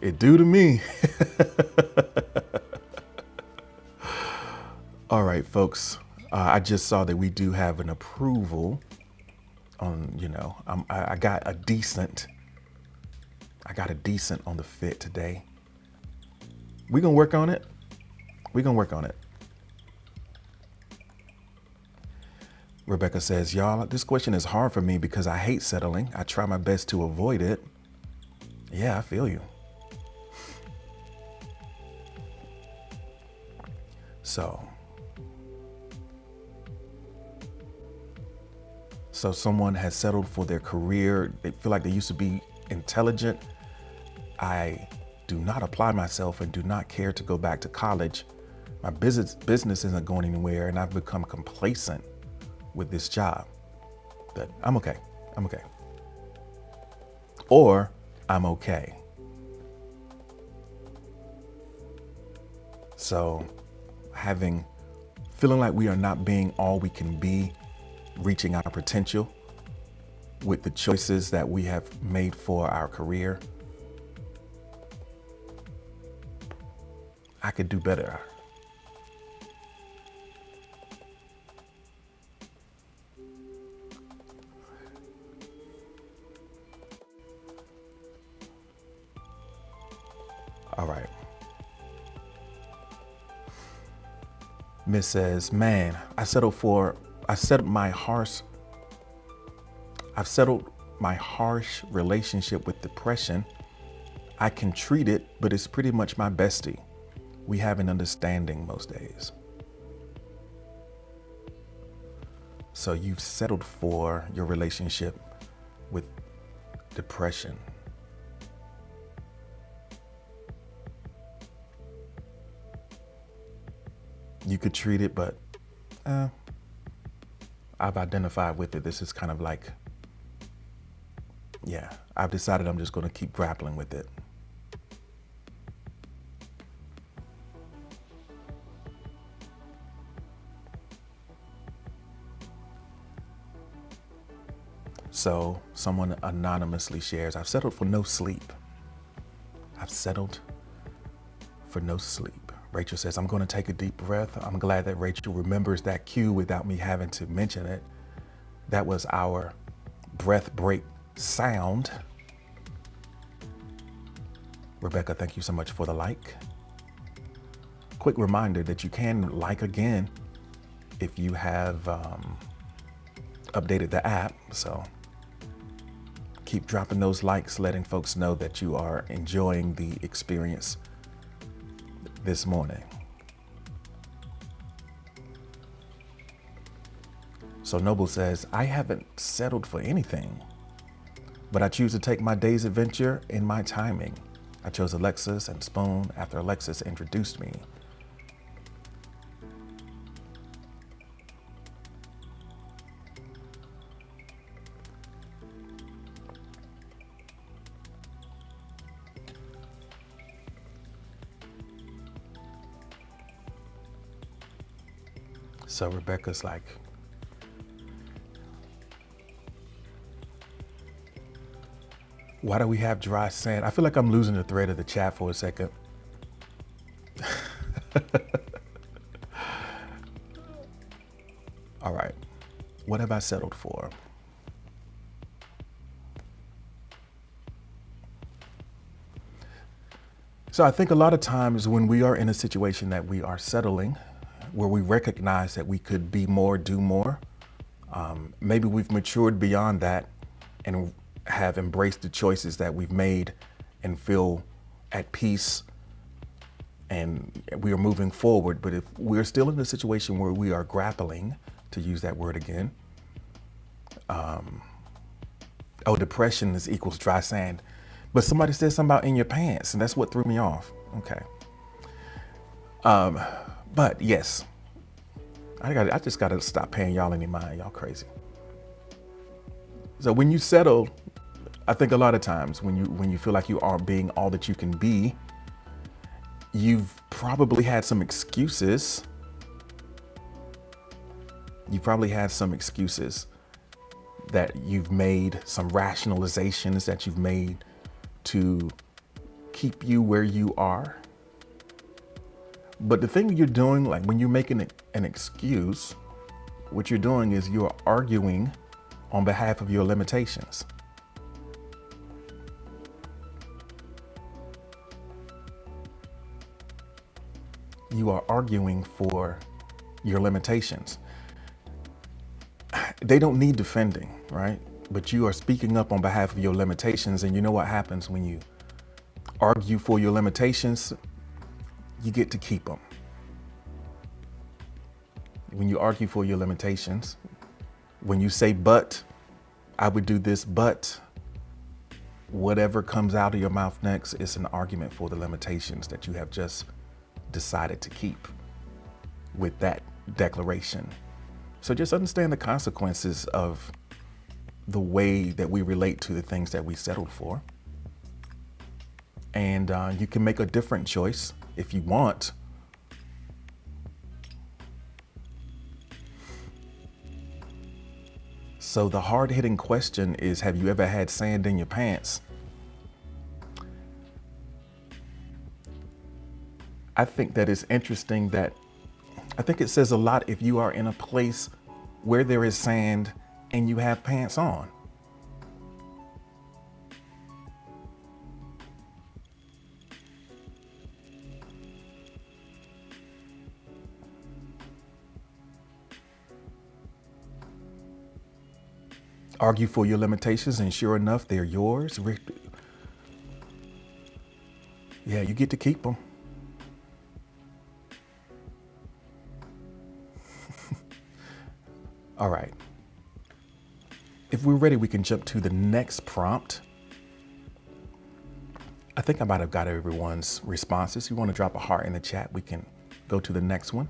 It do to me. All right, folks. I just saw that we do have an approval on, I got a decent I got a decent on the fit today. We're going to work on it. We're going to work on it. Rebecca says, y'all, this question is hard for me because I hate settling. I try my best to avoid it. Yeah, I feel you. So someone has settled for their career. They feel like they used to be intelligent. I do not apply myself and do not care to go back to college. My business isn't going anywhere, and I've become complacent with this job. But I'm okay. I'm okay. Or I'm okay. So feeling like we are not being all we can be, reaching our potential with the choices that we have made for our career. I could do better. All right. Miss says, man, I've settled my harsh relationship with depression. I can treat it, but it's pretty much my bestie. We have an understanding most days. So you've settled for your relationship with depression. You could treat it, but I've identified with it. This is kind of like, I've decided I'm just going to keep grappling with it. So someone anonymously shares, I've settled for no sleep. I've settled for no sleep. Rachel says, I'm going to take a deep breath. I'm glad that Rachel remembers that cue without me having to mention it. That was our breath break sound. Rebecca, thank you so much for the like. Quick reminder that you can like again if you have updated the app. So keep dropping those likes, letting folks know that you are enjoying the experience this morning. So Noble says, I haven't settled for anything, but I choose to take my day's adventure in my timing. I chose Alexis and Spoon after Alexis introduced me. So Rebecca's like, why do we have dry sand? I feel like I'm losing the thread of the chat for a second. All right. What have I settled for? So I think a lot of times when we are in a situation that we are settling, where we recognize that we could be more, do more, maybe we've matured beyond that and have embraced the choices that we've made and feel at peace and we are moving forward. But if we're still in a situation where we are grappling, to use that word again, depression is equals dry sand. But somebody said something about in your pants, and that's what threw me off. Okay. But yes, I just got to stop paying y'all any mind. Y'all crazy. So when you settle, I think a lot of times when you feel like you aren't being all that you can be, you've probably had some excuses. You probably had some excuses that you've made, some rationalizations that you've made to keep you where you are. But the thing you're doing, like when you're making an excuse, what you're doing is you're arguing on behalf of your limitations. you are arguing for your limitations. They don't need defending, right? But you are speaking up on behalf of your limitations. And you know what happens when you argue for your limitations? You get to keep them. When you argue for your limitations, when you say, but I would do this, but whatever comes out of your mouth next is an argument for the limitations that you have just decided to keep with that declaration. So just understand the consequences of the way that we relate to the things that we settled for. And you can make a different choice if you want. So the hard-hitting question is, have you ever had sand in your pants? I think that it's interesting that I think it says a lot if you are in a place where there is sand and you have pants on. Argue for your limitations, and sure enough, they're yours. Yeah, you get to keep them. All right. If we're ready, we can jump to the next prompt. I think I might have got everyone's responses. You want to drop a heart in the chat, we can go to the next one.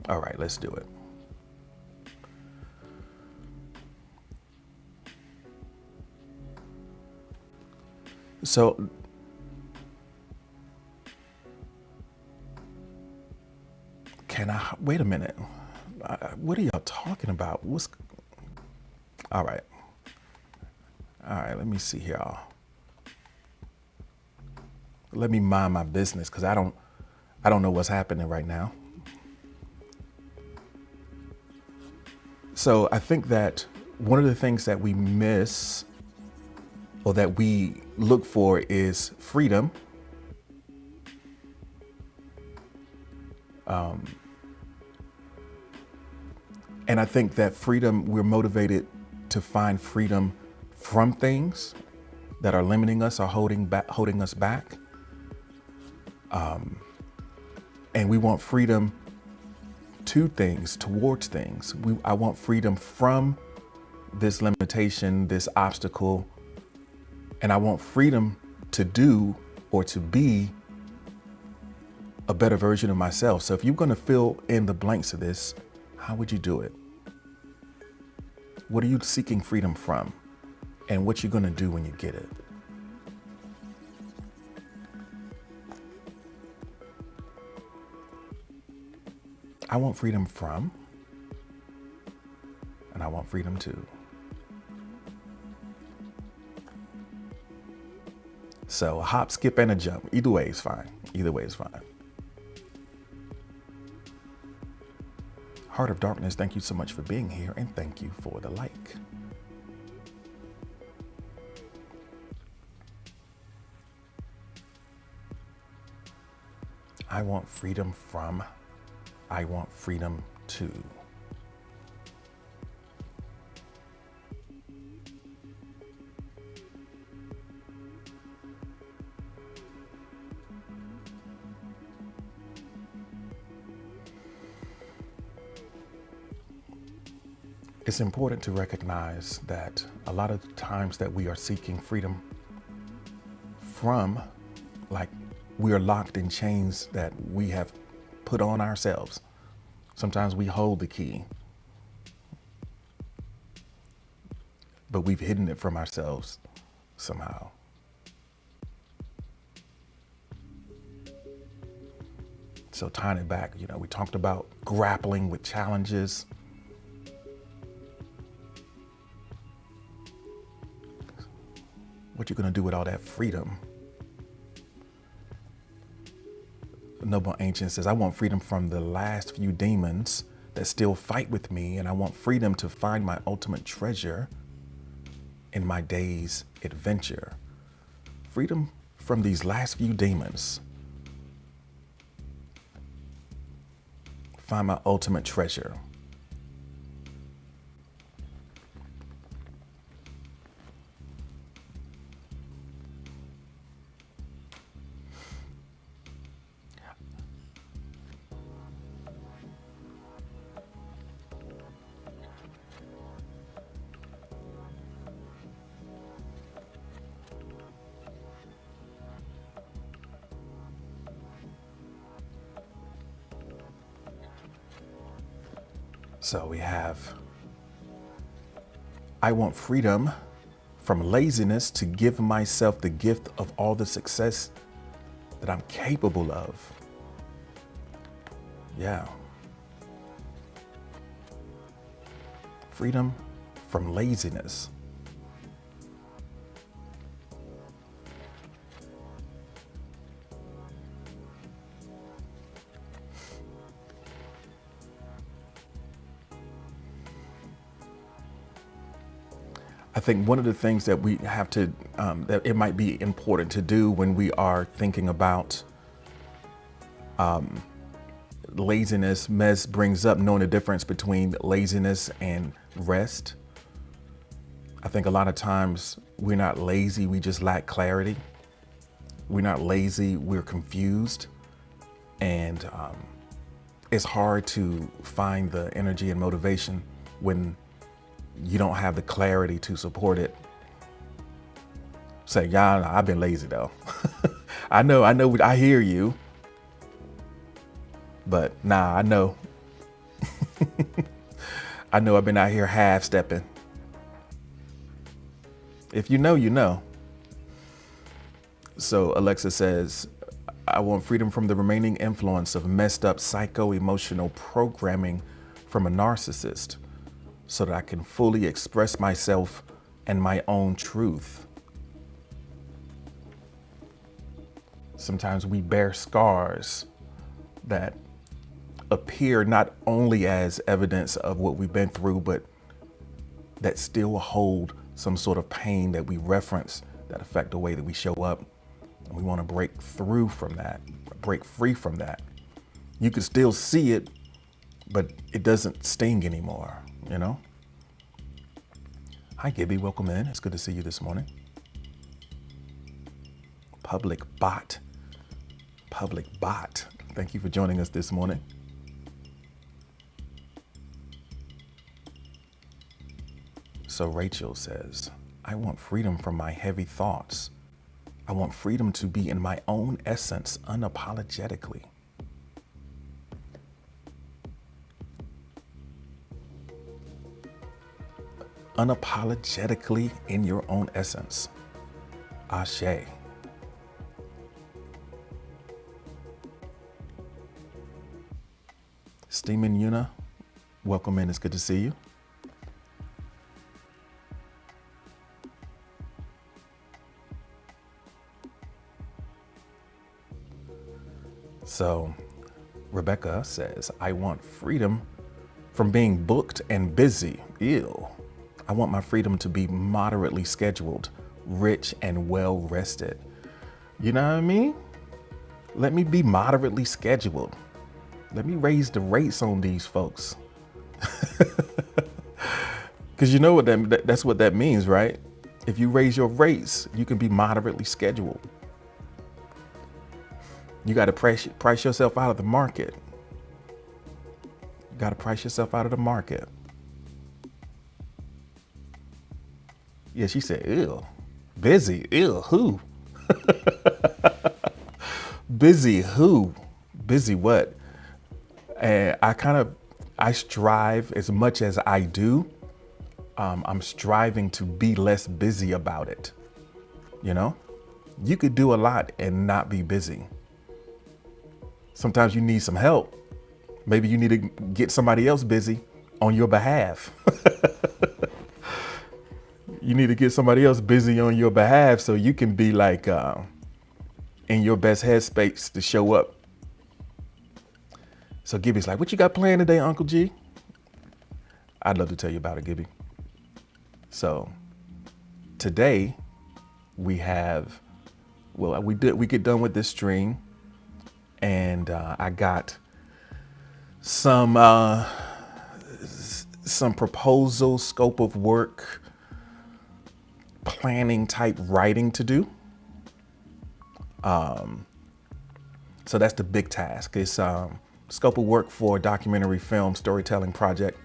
All right, let's do it. So wait a minute. What are y'all talking about? All right. All right, let me see here. Let me mind my business because I don't know what's happening right now. So I think that one of the things that we miss or that we look for is freedom. And I think that freedom, we're motivated to find freedom from things that are limiting us or holding us back. And we want freedom to things, towards things. I want freedom from this limitation, this obstacle, and I want freedom to do or to be a better version of myself. So if you're going to fill in the blanks of this, how would you do it? What are you seeking freedom from? And what you're going to do when you get it? I want freedom from, and I want freedom to. So a hop, skip, and a jump. Either way is fine. Either way is fine. Heart of Darkness, thank you so much for being here, and thank you for the like. I want freedom from, I want freedom to. It's important to recognize that a lot of the times that we are seeking freedom from, like we are locked in chains that we have put on ourselves. Sometimes we hold the key, but we've hidden it from ourselves somehow. So tying it back, we talked about grappling with challenges. What you're going to do with all that freedom? Noble Ancient says, I want freedom from the last few demons that still fight with me, and I want freedom to find my ultimate treasure. in my day's adventure. Freedom from these last few demons. Find my ultimate treasure. So we have, I want freedom from laziness to give myself the gift of all the success that I'm capable of. Yeah. Freedom from laziness. I think one of the things that we have to, that it might be important to do when we are thinking about laziness, Mez brings up knowing the difference between laziness and rest. I think a lot of times we're not lazy, we just lack clarity. We're not lazy, we're confused. And it's hard to find the energy and motivation when you don't have the clarity to support it. Say, yeah, I've been lazy though. I know, I hear you. But nah, I know. I know I've been out here half stepping. If you know, you know. So Alexa says, I want freedom from the remaining influence of messed up psycho-emotional programming from a narcissist so that I can fully express myself and my own truth. Sometimes we bear scars that appear not only as evidence of what we've been through, but that still hold some sort of pain that we reference that affect the way that we show up. And we want to break through from that, break free from that. You can still see it, but it doesn't sting anymore, you know? Hi, Gibby, welcome in. It's good to see you this morning. Public bot. Thank you for joining us this morning. So Rachel says, I want freedom from my heavy thoughts. I want freedom to be in my own essence unapologetically. Unapologetically in your own essence. Ashe. Steeman Yuna, welcome in. It's good to see you. So Rebecca says, I want freedom from being booked and busy. Ew. I want my freedom to be moderately scheduled, rich and well rested. You know what I mean? Let me be moderately scheduled. Let me raise the rates on these folks. Because you know what that's what that means, right? If you raise your rates, you can be moderately scheduled. You got to price yourself out of the market. You got to price yourself out of the market. Yeah, she said, ew, busy, ew, who? Busy who? Busy what? And I strive as much as I do. I'm striving to be less busy about it. You know, you could do a lot and not be busy. Sometimes you need some help. Maybe you need to get somebody else busy on your behalf. You need to get somebody else busy on your behalf so you can be like in your best headspace to show up. So Gibby's like, what you got planned today, Uncle G? I'd love to tell you about it, Gibby. So today we have, well, we get done with this stream, and I got some proposal, scope of work, planning type writing to do. So that's the big task. It's scope of work for a documentary film storytelling project.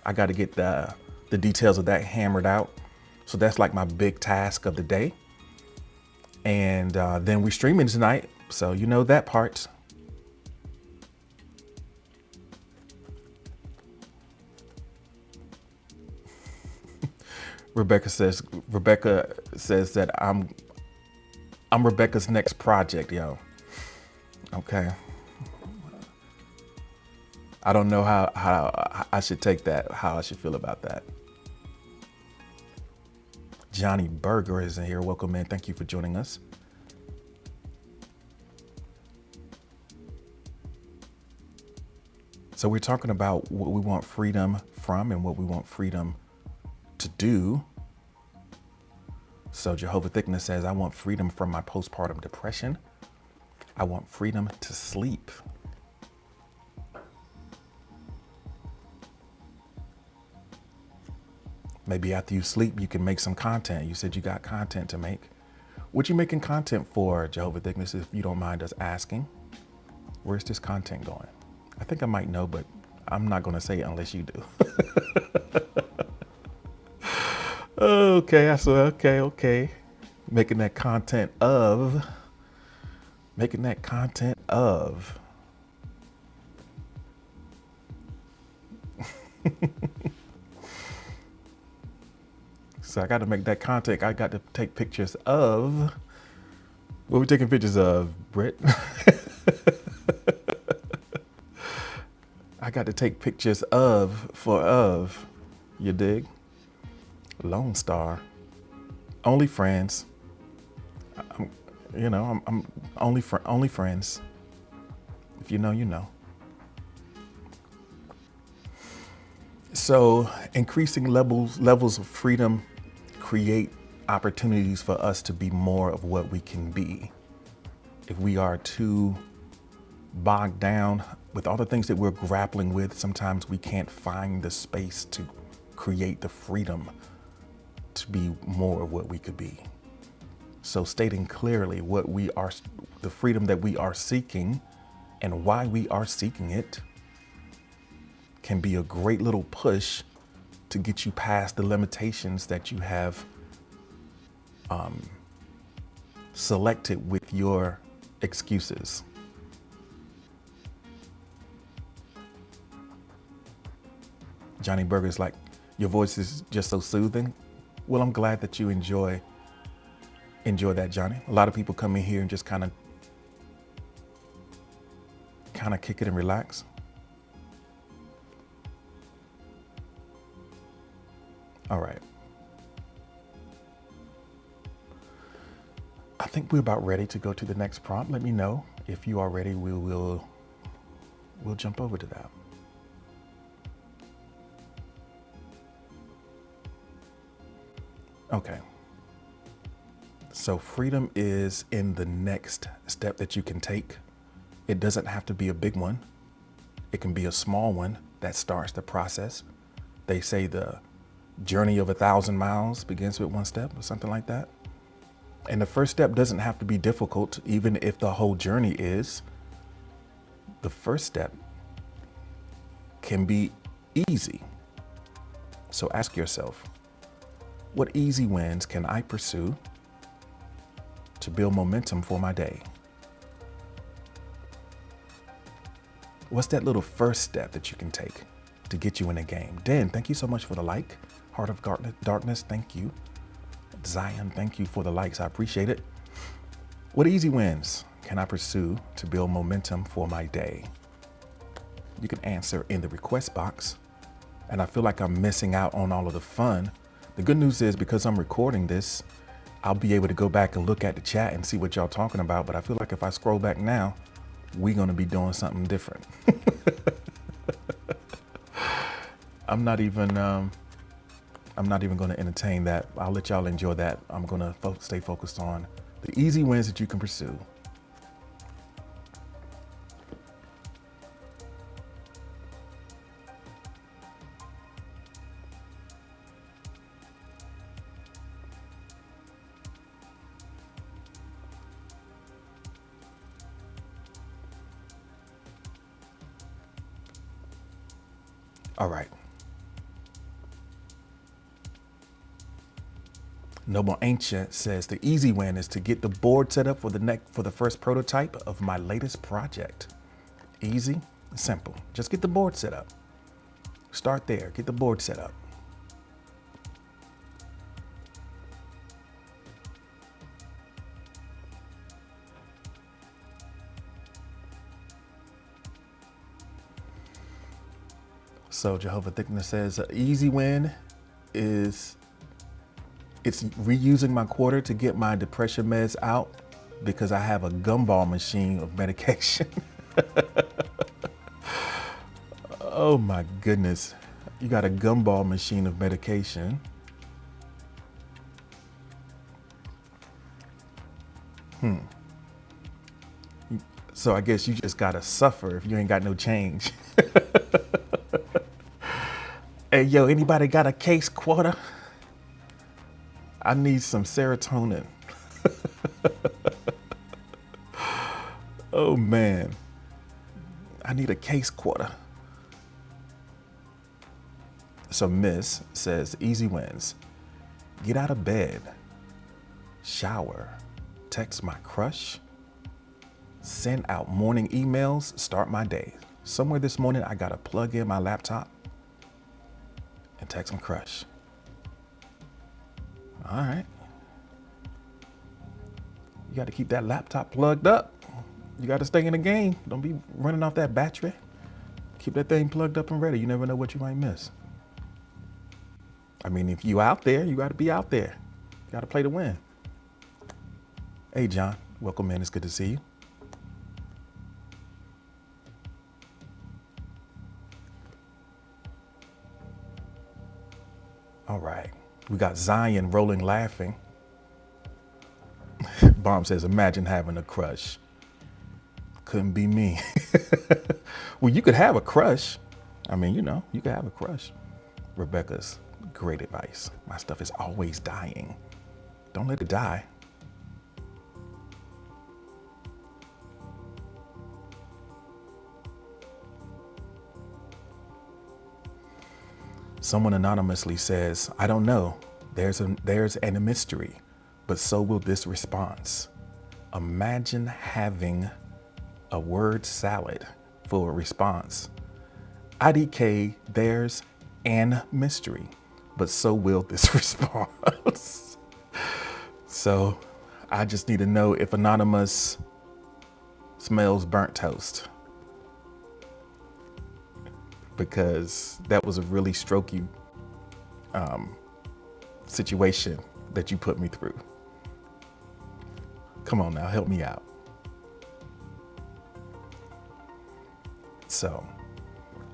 I got to get the details of that hammered out. So that's like my big task of the day. And then we streaming tonight, so you know that part. Rebecca says that I'm Rebecca's next project, yo. Okay. I don't know how I should take that, how I should feel about that. Johnny Berger is in here. Welcome in. Thank you for joining us. So we're talking about what we want freedom from and what we want freedom to do. So Jehovah Thickness says, I want freedom from my postpartum depression. I want freedom to sleep. Maybe after you sleep, you can make some content. You said you got content to make. What you making content for, Jehovah Thickness, if you don't mind us asking? Where's this content going? I think I might know, but I'm not going to say it unless you do. Okay, I said, okay. Making that content of. So I got to make that content. I got to take pictures of. What are we taking pictures of, Britt? I got to take pictures of, you dig? Lone Star. Only friends. I'm only friends. If you know, you know. So increasing levels of freedom create opportunities for us to be more of what we can be. If we are too bogged down with all the things that we're grappling with, sometimes we can't find the space to create the freedom to be more of what we could be. So stating clearly what we are, the freedom that we are seeking and why we are seeking it can be a great little push to get you past the limitations that you have selected with your excuses. Johnny Berger's like, your voice is just so soothing. Well, I'm glad that you enjoy that, Johnny. A lot of people come in here and just kind of kick it and relax. All right. I think we're about ready to go to the next prompt. Let me know if you are ready. We'll jump over to that. Okay. So freedom is in the next step that you can take. It doesn't have to be a big one. It can be a small one that starts the process. They say the journey of 1,000 miles begins with one step or something like that. And the first step doesn't have to be difficult, even if the whole journey is. The first step can be easy. So ask yourself, what easy wins can I pursue to build momentum for my day? What's that little first step that you can take to get you in the game? Den, thank you so much for the like. Heart of Darkness, thank you. Zion, thank you for the likes. I appreciate it. What easy wins can I pursue to build momentum for my day? You can answer in the request box. And I feel like I'm missing out on all of the fun. The good news is, because I'm recording this, I'll be able to go back and look at the chat and see what y'all talking about. But I feel like if I scroll back now, we're going to be doing something different. I'm not even I'm not even going to entertain that. I'll let y'all enjoy that. I'm going to stay focused on the easy wins that you can pursue. All right. Noble Ancient says the easy win is to get the board set up for the first prototype of my latest project. Easy, simple. Just get the board set up. Start there. Get the board set up. So Jehovah Thickness says easy win is it's reusing my quarter to get my depression meds out because I have a gumball machine of medication. Oh my goodness. You got a gumball machine of medication. So I guess you just gotta suffer if you ain't got no change. Hey, yo, anybody got a case quarter? I need some serotonin. Oh man, I need a case quarter. So Miss says, easy wins. Get out of bed, shower, text my crush, send out morning emails, start my day. Somewhere this morning, I gotta plug in my laptop and text my crush. All right. You got to keep that laptop plugged up. You got to stay in the game. Don't be running off that battery. Keep that thing plugged up and ready. You never know what you might miss. I mean, if you out there, you got to be out there. You got to play to win. Hey, John, welcome in. It's good to see you. All right. We got Zion rolling laughing. Bomb says, imagine having a crush. Couldn't be me. Well, you could have a crush. I mean, you could have a crush. Rebecca's great advice. My stuff is always dying. Don't let it die. Someone anonymously says, I don't know. There's a mystery, but so will this response. Imagine having a word salad for a response. IDK, there's an mystery, but so will this response. So I just need to know if anonymous smells burnt toast, because that was a really strokey situation that you put me through. Come on now, help me out. So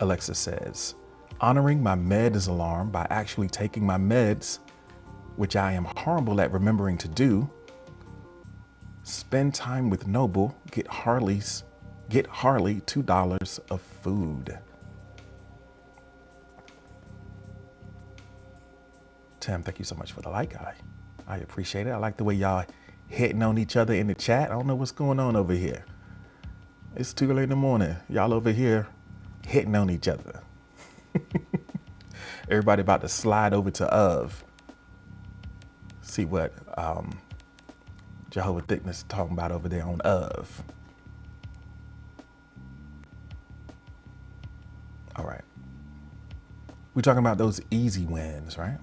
Alexa says, honoring my meds alarm by actually taking my meds, which I am horrible at remembering to do. Spend time with Noble, get Harley $2 of food. Tim, thank you so much for the like. I appreciate it. I like the way y'all hitting on each other in the chat. I don't know what's going on over here. It's too early in the morning. Y'all over here hitting on each other. Everybody about to slide over to Of. See what Jehovah Thickness is talking about over there on Of. All right. We're talking about those easy wins, right?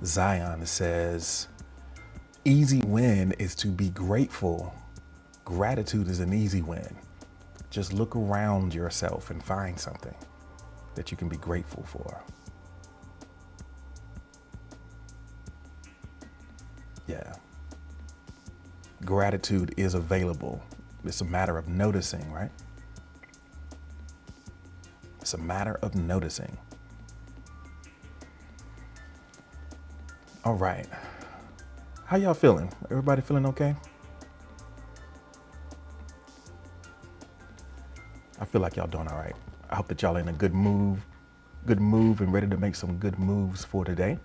Zion says, easy win is to be grateful. Gratitude is an easy win. Just look around yourself and find something that you can be grateful for. Yeah. Gratitude is available. It's a matter of noticing, right? It's a matter of noticing. All right. How y'all feeling? Everybody feeling okay? I feel like y'all doing all right. I hope that y'all in a good move and ready to make some good moves for today.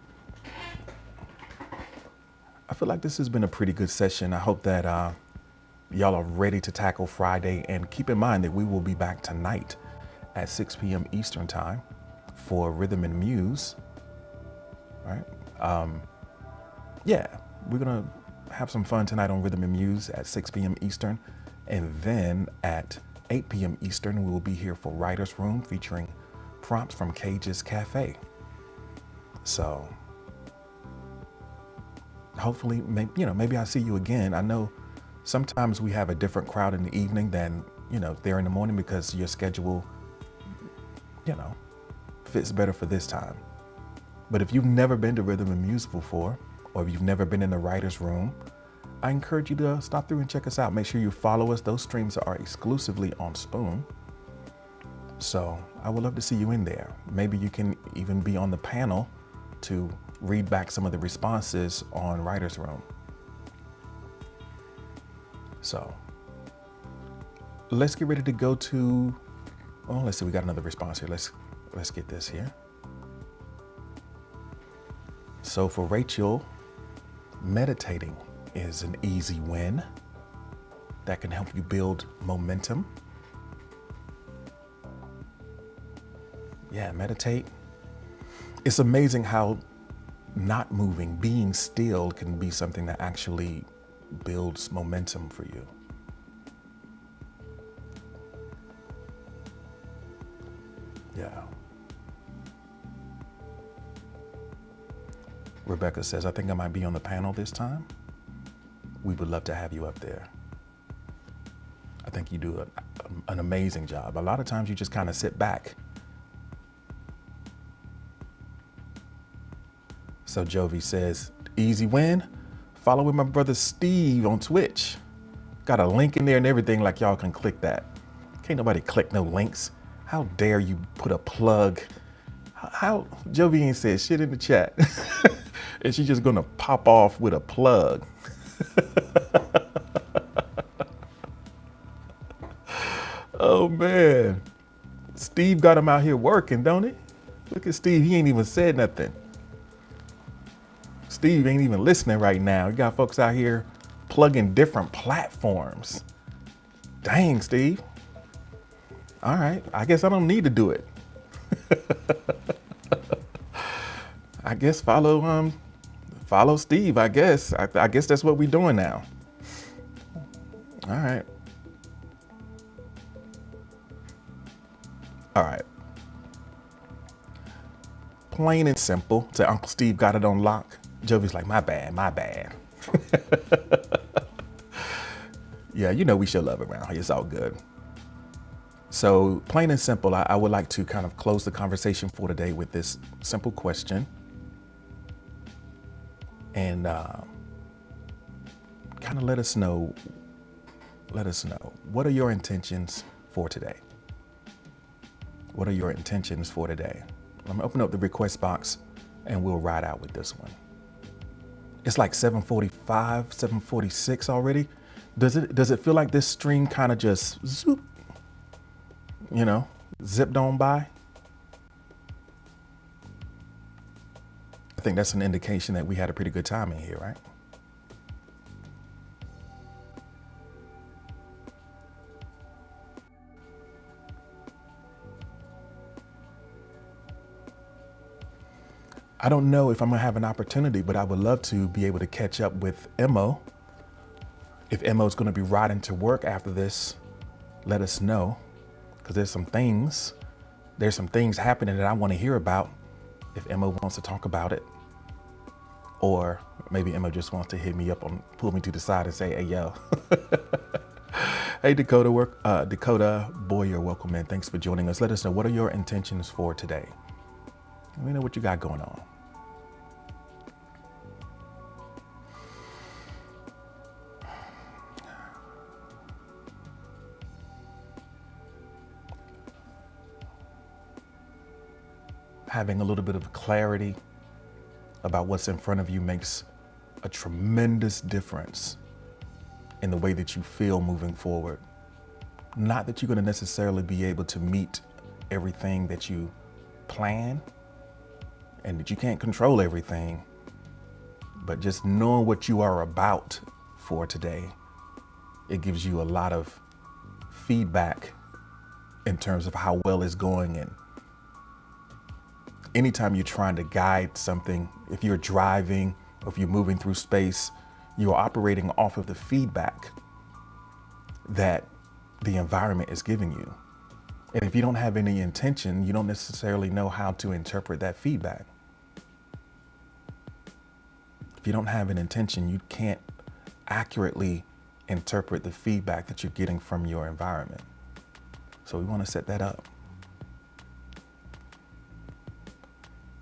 I feel like this has been a pretty good session. I hope that y'all are ready to tackle Friday, and keep in mind that we will be back tonight at 6 p.m. Eastern time for Rhythm and Muse, right? Yeah, we're gonna have some fun tonight on Rhythm and Muse at 6 p.m. Eastern, and then at 8 p.m. Eastern, we will be here for Writer's Room featuring prompts from Cage's Cafe. So hopefully, maybe I'll see you again. I know sometimes we have a different crowd in the evening than, there in the morning because your schedule, fits better for this time. But if you've never been to Rhythm and Muse before, or if you've never been in the Writer's Room, I encourage you to stop through and check us out. Make sure you follow us. Those streams are exclusively on Spoon. So I would love to see you in there. Maybe you can even be on the panel to read back some of the responses on Writer's Room. So let's get ready to go to, let's see, we got another response here. Let's get this here. So for Rachel, meditating is an easy win that can help you build momentum. Yeah, meditate. It's amazing how not moving, being still can be something that actually builds momentum for you. Yeah. Rebecca says, I think I might be on the panel this time. We would love to have you up there. I think you do an amazing job. A lot of times you just kind of sit back. So Jovi says, easy win. Follow my brother Steve on Twitch. Got a link in there and everything, like y'all can click that. Can't nobody click no links. How dare you put a plug? How Jovi ain't said shit in the chat. And she's just gonna pop off with a plug. Oh man. Steve got him out here working, don't he? Look at Steve, he ain't even said nothing. Steve ain't even listening right now. You got folks out here plugging different platforms. Dang, Steve. All right, I guess I don't need to do it. I guess follow Steve, I guess. I guess that's what we're doing now. All right. All right. Plain and simple. To Uncle Steve got it on lock. Jovi's like, my bad. Yeah, we show love around here. It's all good. So plain and simple, I would like to kind of close the conversation for today with this simple question. And kind of let us know, what are your intentions for today? What are your intentions for today? I'm gonna open up the request box and we'll ride out with this one. It's like 7:45, 7:46 already. Does it feel like this stream kind of just zoop, zipped on by? I think that's an indication that we had a pretty good time in here, right? I don't know if I'm gonna have an opportunity, but I would love to be able to catch up with Mo. If Mo's gonna be riding to work after this, let us know, because there's some things happening that I want to hear about. If Mo wants to talk about it, or maybe Mo just wants to hit me up and pull me to the side and say, "Hey, yo." Hey, Dakota Boyer, welcome in. Thanks for joining us. Let us know, what are your intentions for today? Let me know what you got going on. having a little bit of clarity about what's in front of you makes a tremendous difference in the way that you feel moving forward. Not that you're going to necessarily be able to meet everything that you plan and that you can't control everything, but just knowing what you are about for today, it gives you a lot of feedback in terms of how well it's going. And anytime you're trying to guide something, if you're driving or if you're moving through space, you're operating off of the feedback that the environment is giving you. And if you don't have any intention, you don't necessarily know how to interpret that feedback. If you don't have an intention, you can't accurately interpret the feedback that you're getting from your environment. So we want to set that up.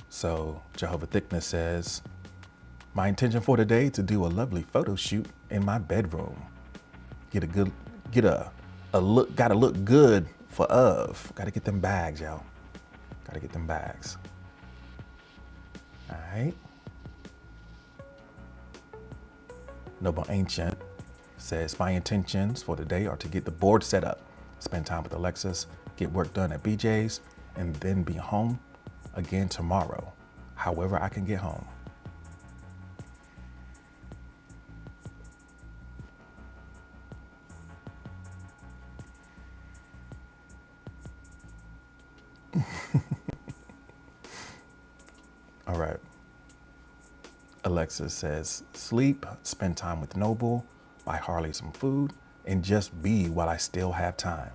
So Jehovah Thickness says, my intention for today to do a lovely photo shoot in my bedroom. Gotta look good for Of. Gotta get them bags, y'all. Gotta get them bags. All right. Noble Ancient says, my intentions for today are to get the board set up, spend time with Alexis, get work done at BJ's, and then be home again tomorrow, however I can get home. All right. Alexis says, sleep, spend time with Noble, buy Harley some food, and just be while I still have time.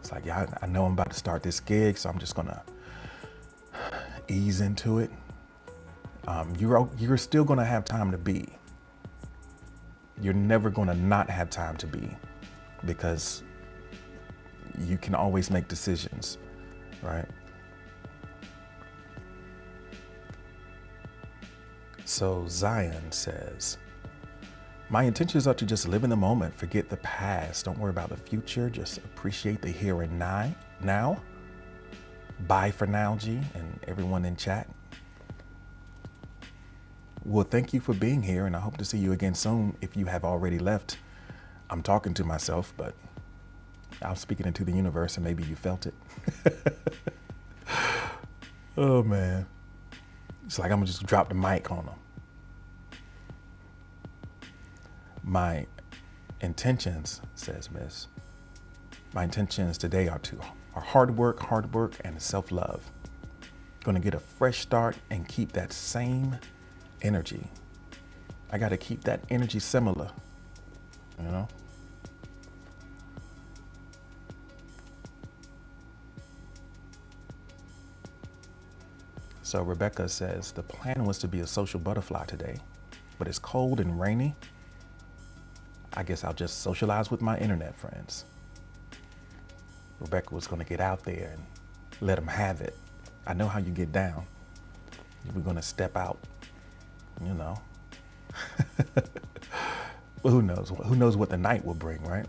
It's like, yeah, I know I'm about to start this gig, so I'm just gonna ease into it. You're still gonna have time to be. You're never gonna not have time to be, because you can always make decisions, right? So Zion says, my intentions are to just live in the moment, forget the past, don't worry about the future, just appreciate the here and now. Bye for now, G, and everyone in chat. Well, thank you for being here, and I hope to see you again soon. If you have already left, I'm talking to myself, but I'm speaking into the universe, and maybe you felt it. Oh, man. It's like I'm gonna just drop the mic on them. My intentions, says Miss, my intentions today are hard work, and self-love. Gonna get a fresh start and keep that same energy. I gotta keep that energy similar, you know? So Rebecca says, the plan was to be a social butterfly today, but it's cold and rainy. I guess I'll just socialize with my internet friends. Rebecca was gonna get out there and let them have it. I know how you get down. We're gonna step out, you know. Well, who knows? Who knows what the night will bring, right?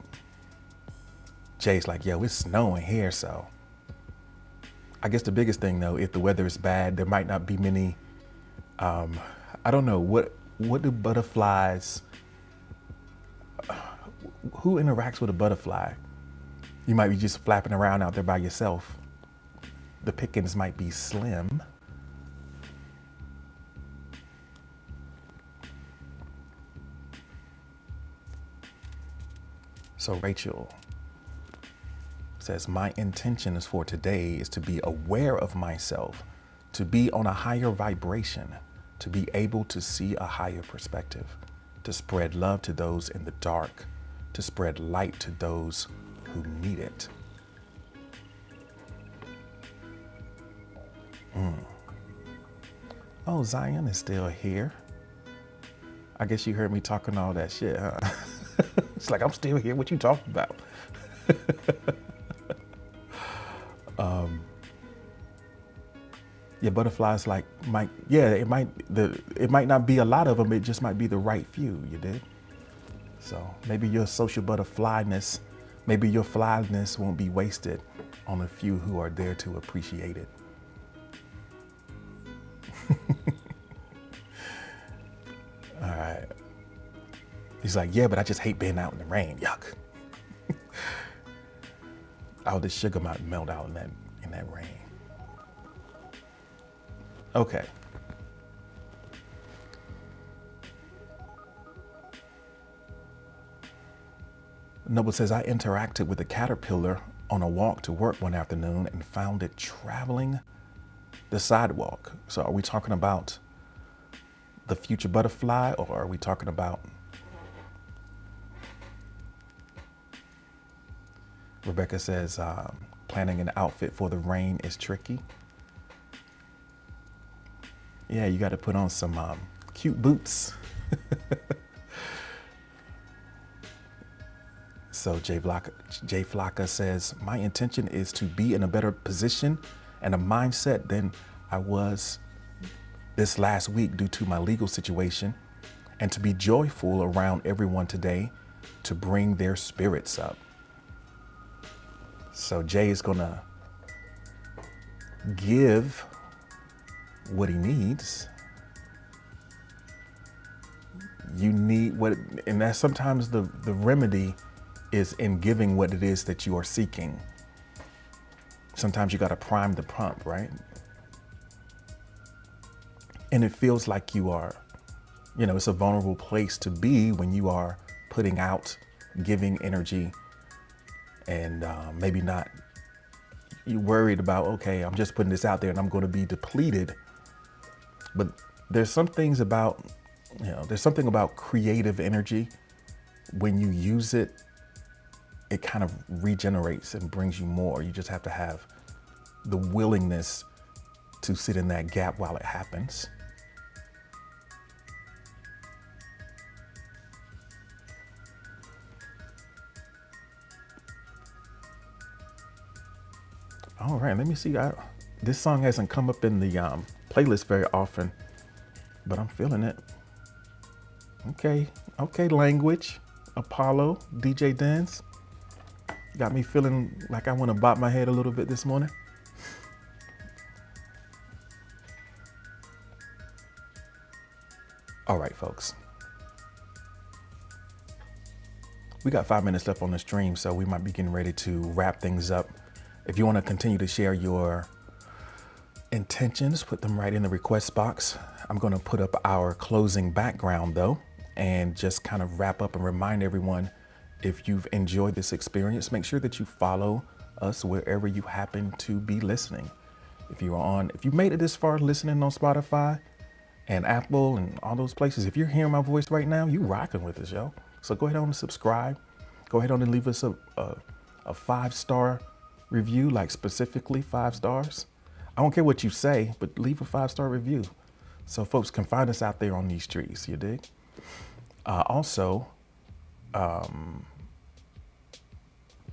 Jay's like, yo, it's snowing here, so. I guess the biggest thing though, if the weather is bad, there might not be many, I don't know, what do butterflies, who interacts with a butterfly? You might be just flapping around out there by yourself. The pickings might be slim. So Rachel says, my intention is for today is to be aware of myself, to be on a higher vibration, to be able to see a higher perspective, to spread love to those in the dark, to spread light to those who need it. Oh, Zion is still here. I guess you heard me talking all that shit, huh? It's like, I'm still here. What you talking about? Yeah, butterflies it might not be a lot of them. It just might be the right few, you did? So maybe your social butterflyness, maybe your flyness won't be wasted on a few who are there to appreciate it. He's like, yeah, but I just hate being out in the rain. Yuck. All this sugar might melt out in that rain. Okay. Noble says, I interacted with a caterpillar on a walk to work one afternoon and found it traveling the sidewalk. So are we talking about the future butterfly, or are we talking about... Rebecca says, planning an outfit for the rain is tricky. Yeah, you got to put on some cute boots. So Jay Flocka says, my intention is to be in a better position and a mindset than I was this last week due to my legal situation, and to be joyful around everyone today to bring their spirits up. So Jay is going to give what he needs. You need what, and that's sometimes the remedy is in giving what it is that you are seeking. Sometimes you got to prime the pump, right? And it feels like you are, it's a vulnerable place to be when you are putting out, giving energy, and maybe not, you worried about, okay, I'm just putting this out there and I'm going to be depleted. But there's some things about, there's something about creative energy. When you use it, it kind of regenerates and brings you more. You just have to have the willingness to sit in that gap while it happens. All right, let me see. This song hasn't come up in the playlist very often, but I'm feeling it. Okay, language. Apollo, DJ Dance. Got me feeling like I want to bop my head a little bit this morning. All right, folks. We got 5 minutes left on the stream, so we might be getting ready to wrap things up. If you want to continue to share your intentions, put them right in the request box. I'm going to put up our closing background, though, and just kind of wrap up and remind everyone, if you've enjoyed this experience, make sure that you follow us wherever you happen to be listening. If you made it this far listening on Spotify and Apple and all those places, if you're hearing my voice right now, you rocking with us, yo. So go ahead on and subscribe. Go ahead on and leave us a 5-star review, like specifically 5 stars. I don't care what you say, but leave a 5-star review so folks can find us out there on these streets, you dig? Also,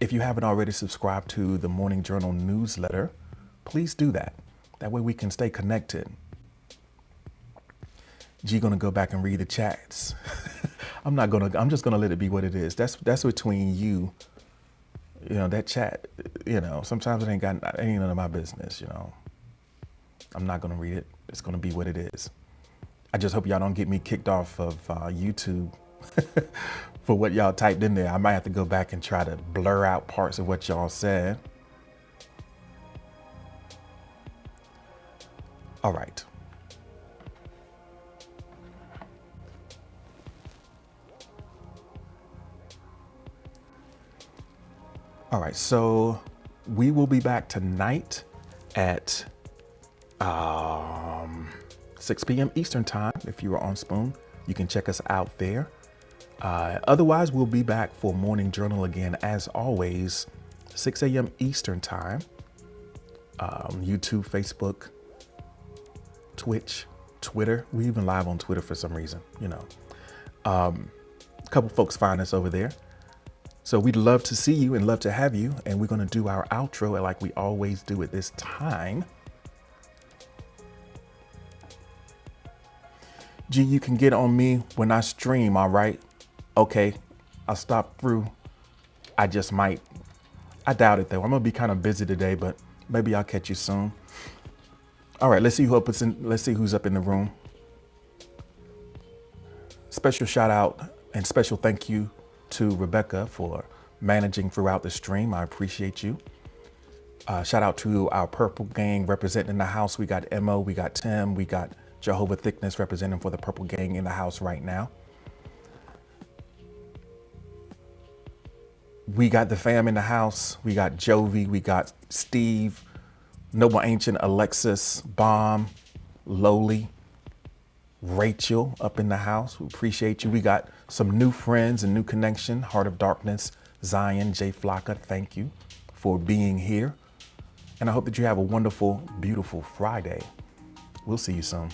if you haven't already subscribed to the Morning Journal newsletter, please do that. That way we can stay connected. G gonna go back and read the chats. I'm just gonna let it be what it is. That's between you. That chat, sometimes it ain't none of my business, I'm not gonna read it. It's gonna be what it is. I just hope y'all don't get me kicked off of YouTube for what y'all typed in there. I might have to go back and try to blur out parts of what y'all said. All right. All right, so we will be back tonight at 6 p.m. Eastern time. If you are on Spoon, you can check us out there. Otherwise, we'll be back for Morning Journal again, as always, 6 a.m. Eastern time. YouTube, Facebook, Twitch, Twitter. We even live on Twitter for some reason, A couple folks find us over there. So we'd love to see you and love to have you. And we're going to do our outro like we always do at this time. G, you can get on me when I stream, all right? Okay, I'll stop through. I doubt it though. I'm going to be kind of busy today, but maybe I'll catch you soon. All right, let's see who's up in the room. Special shout out And special thank you to Rebecca for managing throughout the stream. I appreciate you. Shout out to our Purple Gang representing in the house. We got Mo, we got Tim, we got Jehovah Thickness representing for the Purple Gang in the house right now. We got the fam in the house. We got Jovi, we got Steve, Noble Ancient, Alexis, Bomb, Lowly, Rachel up in the house. We appreciate you. We got some new friends and new connection. Heart of Darkness, Zion, Jay Flocka, thank you for being here. And I hope that you have a wonderful, beautiful Friday. We'll see you soon.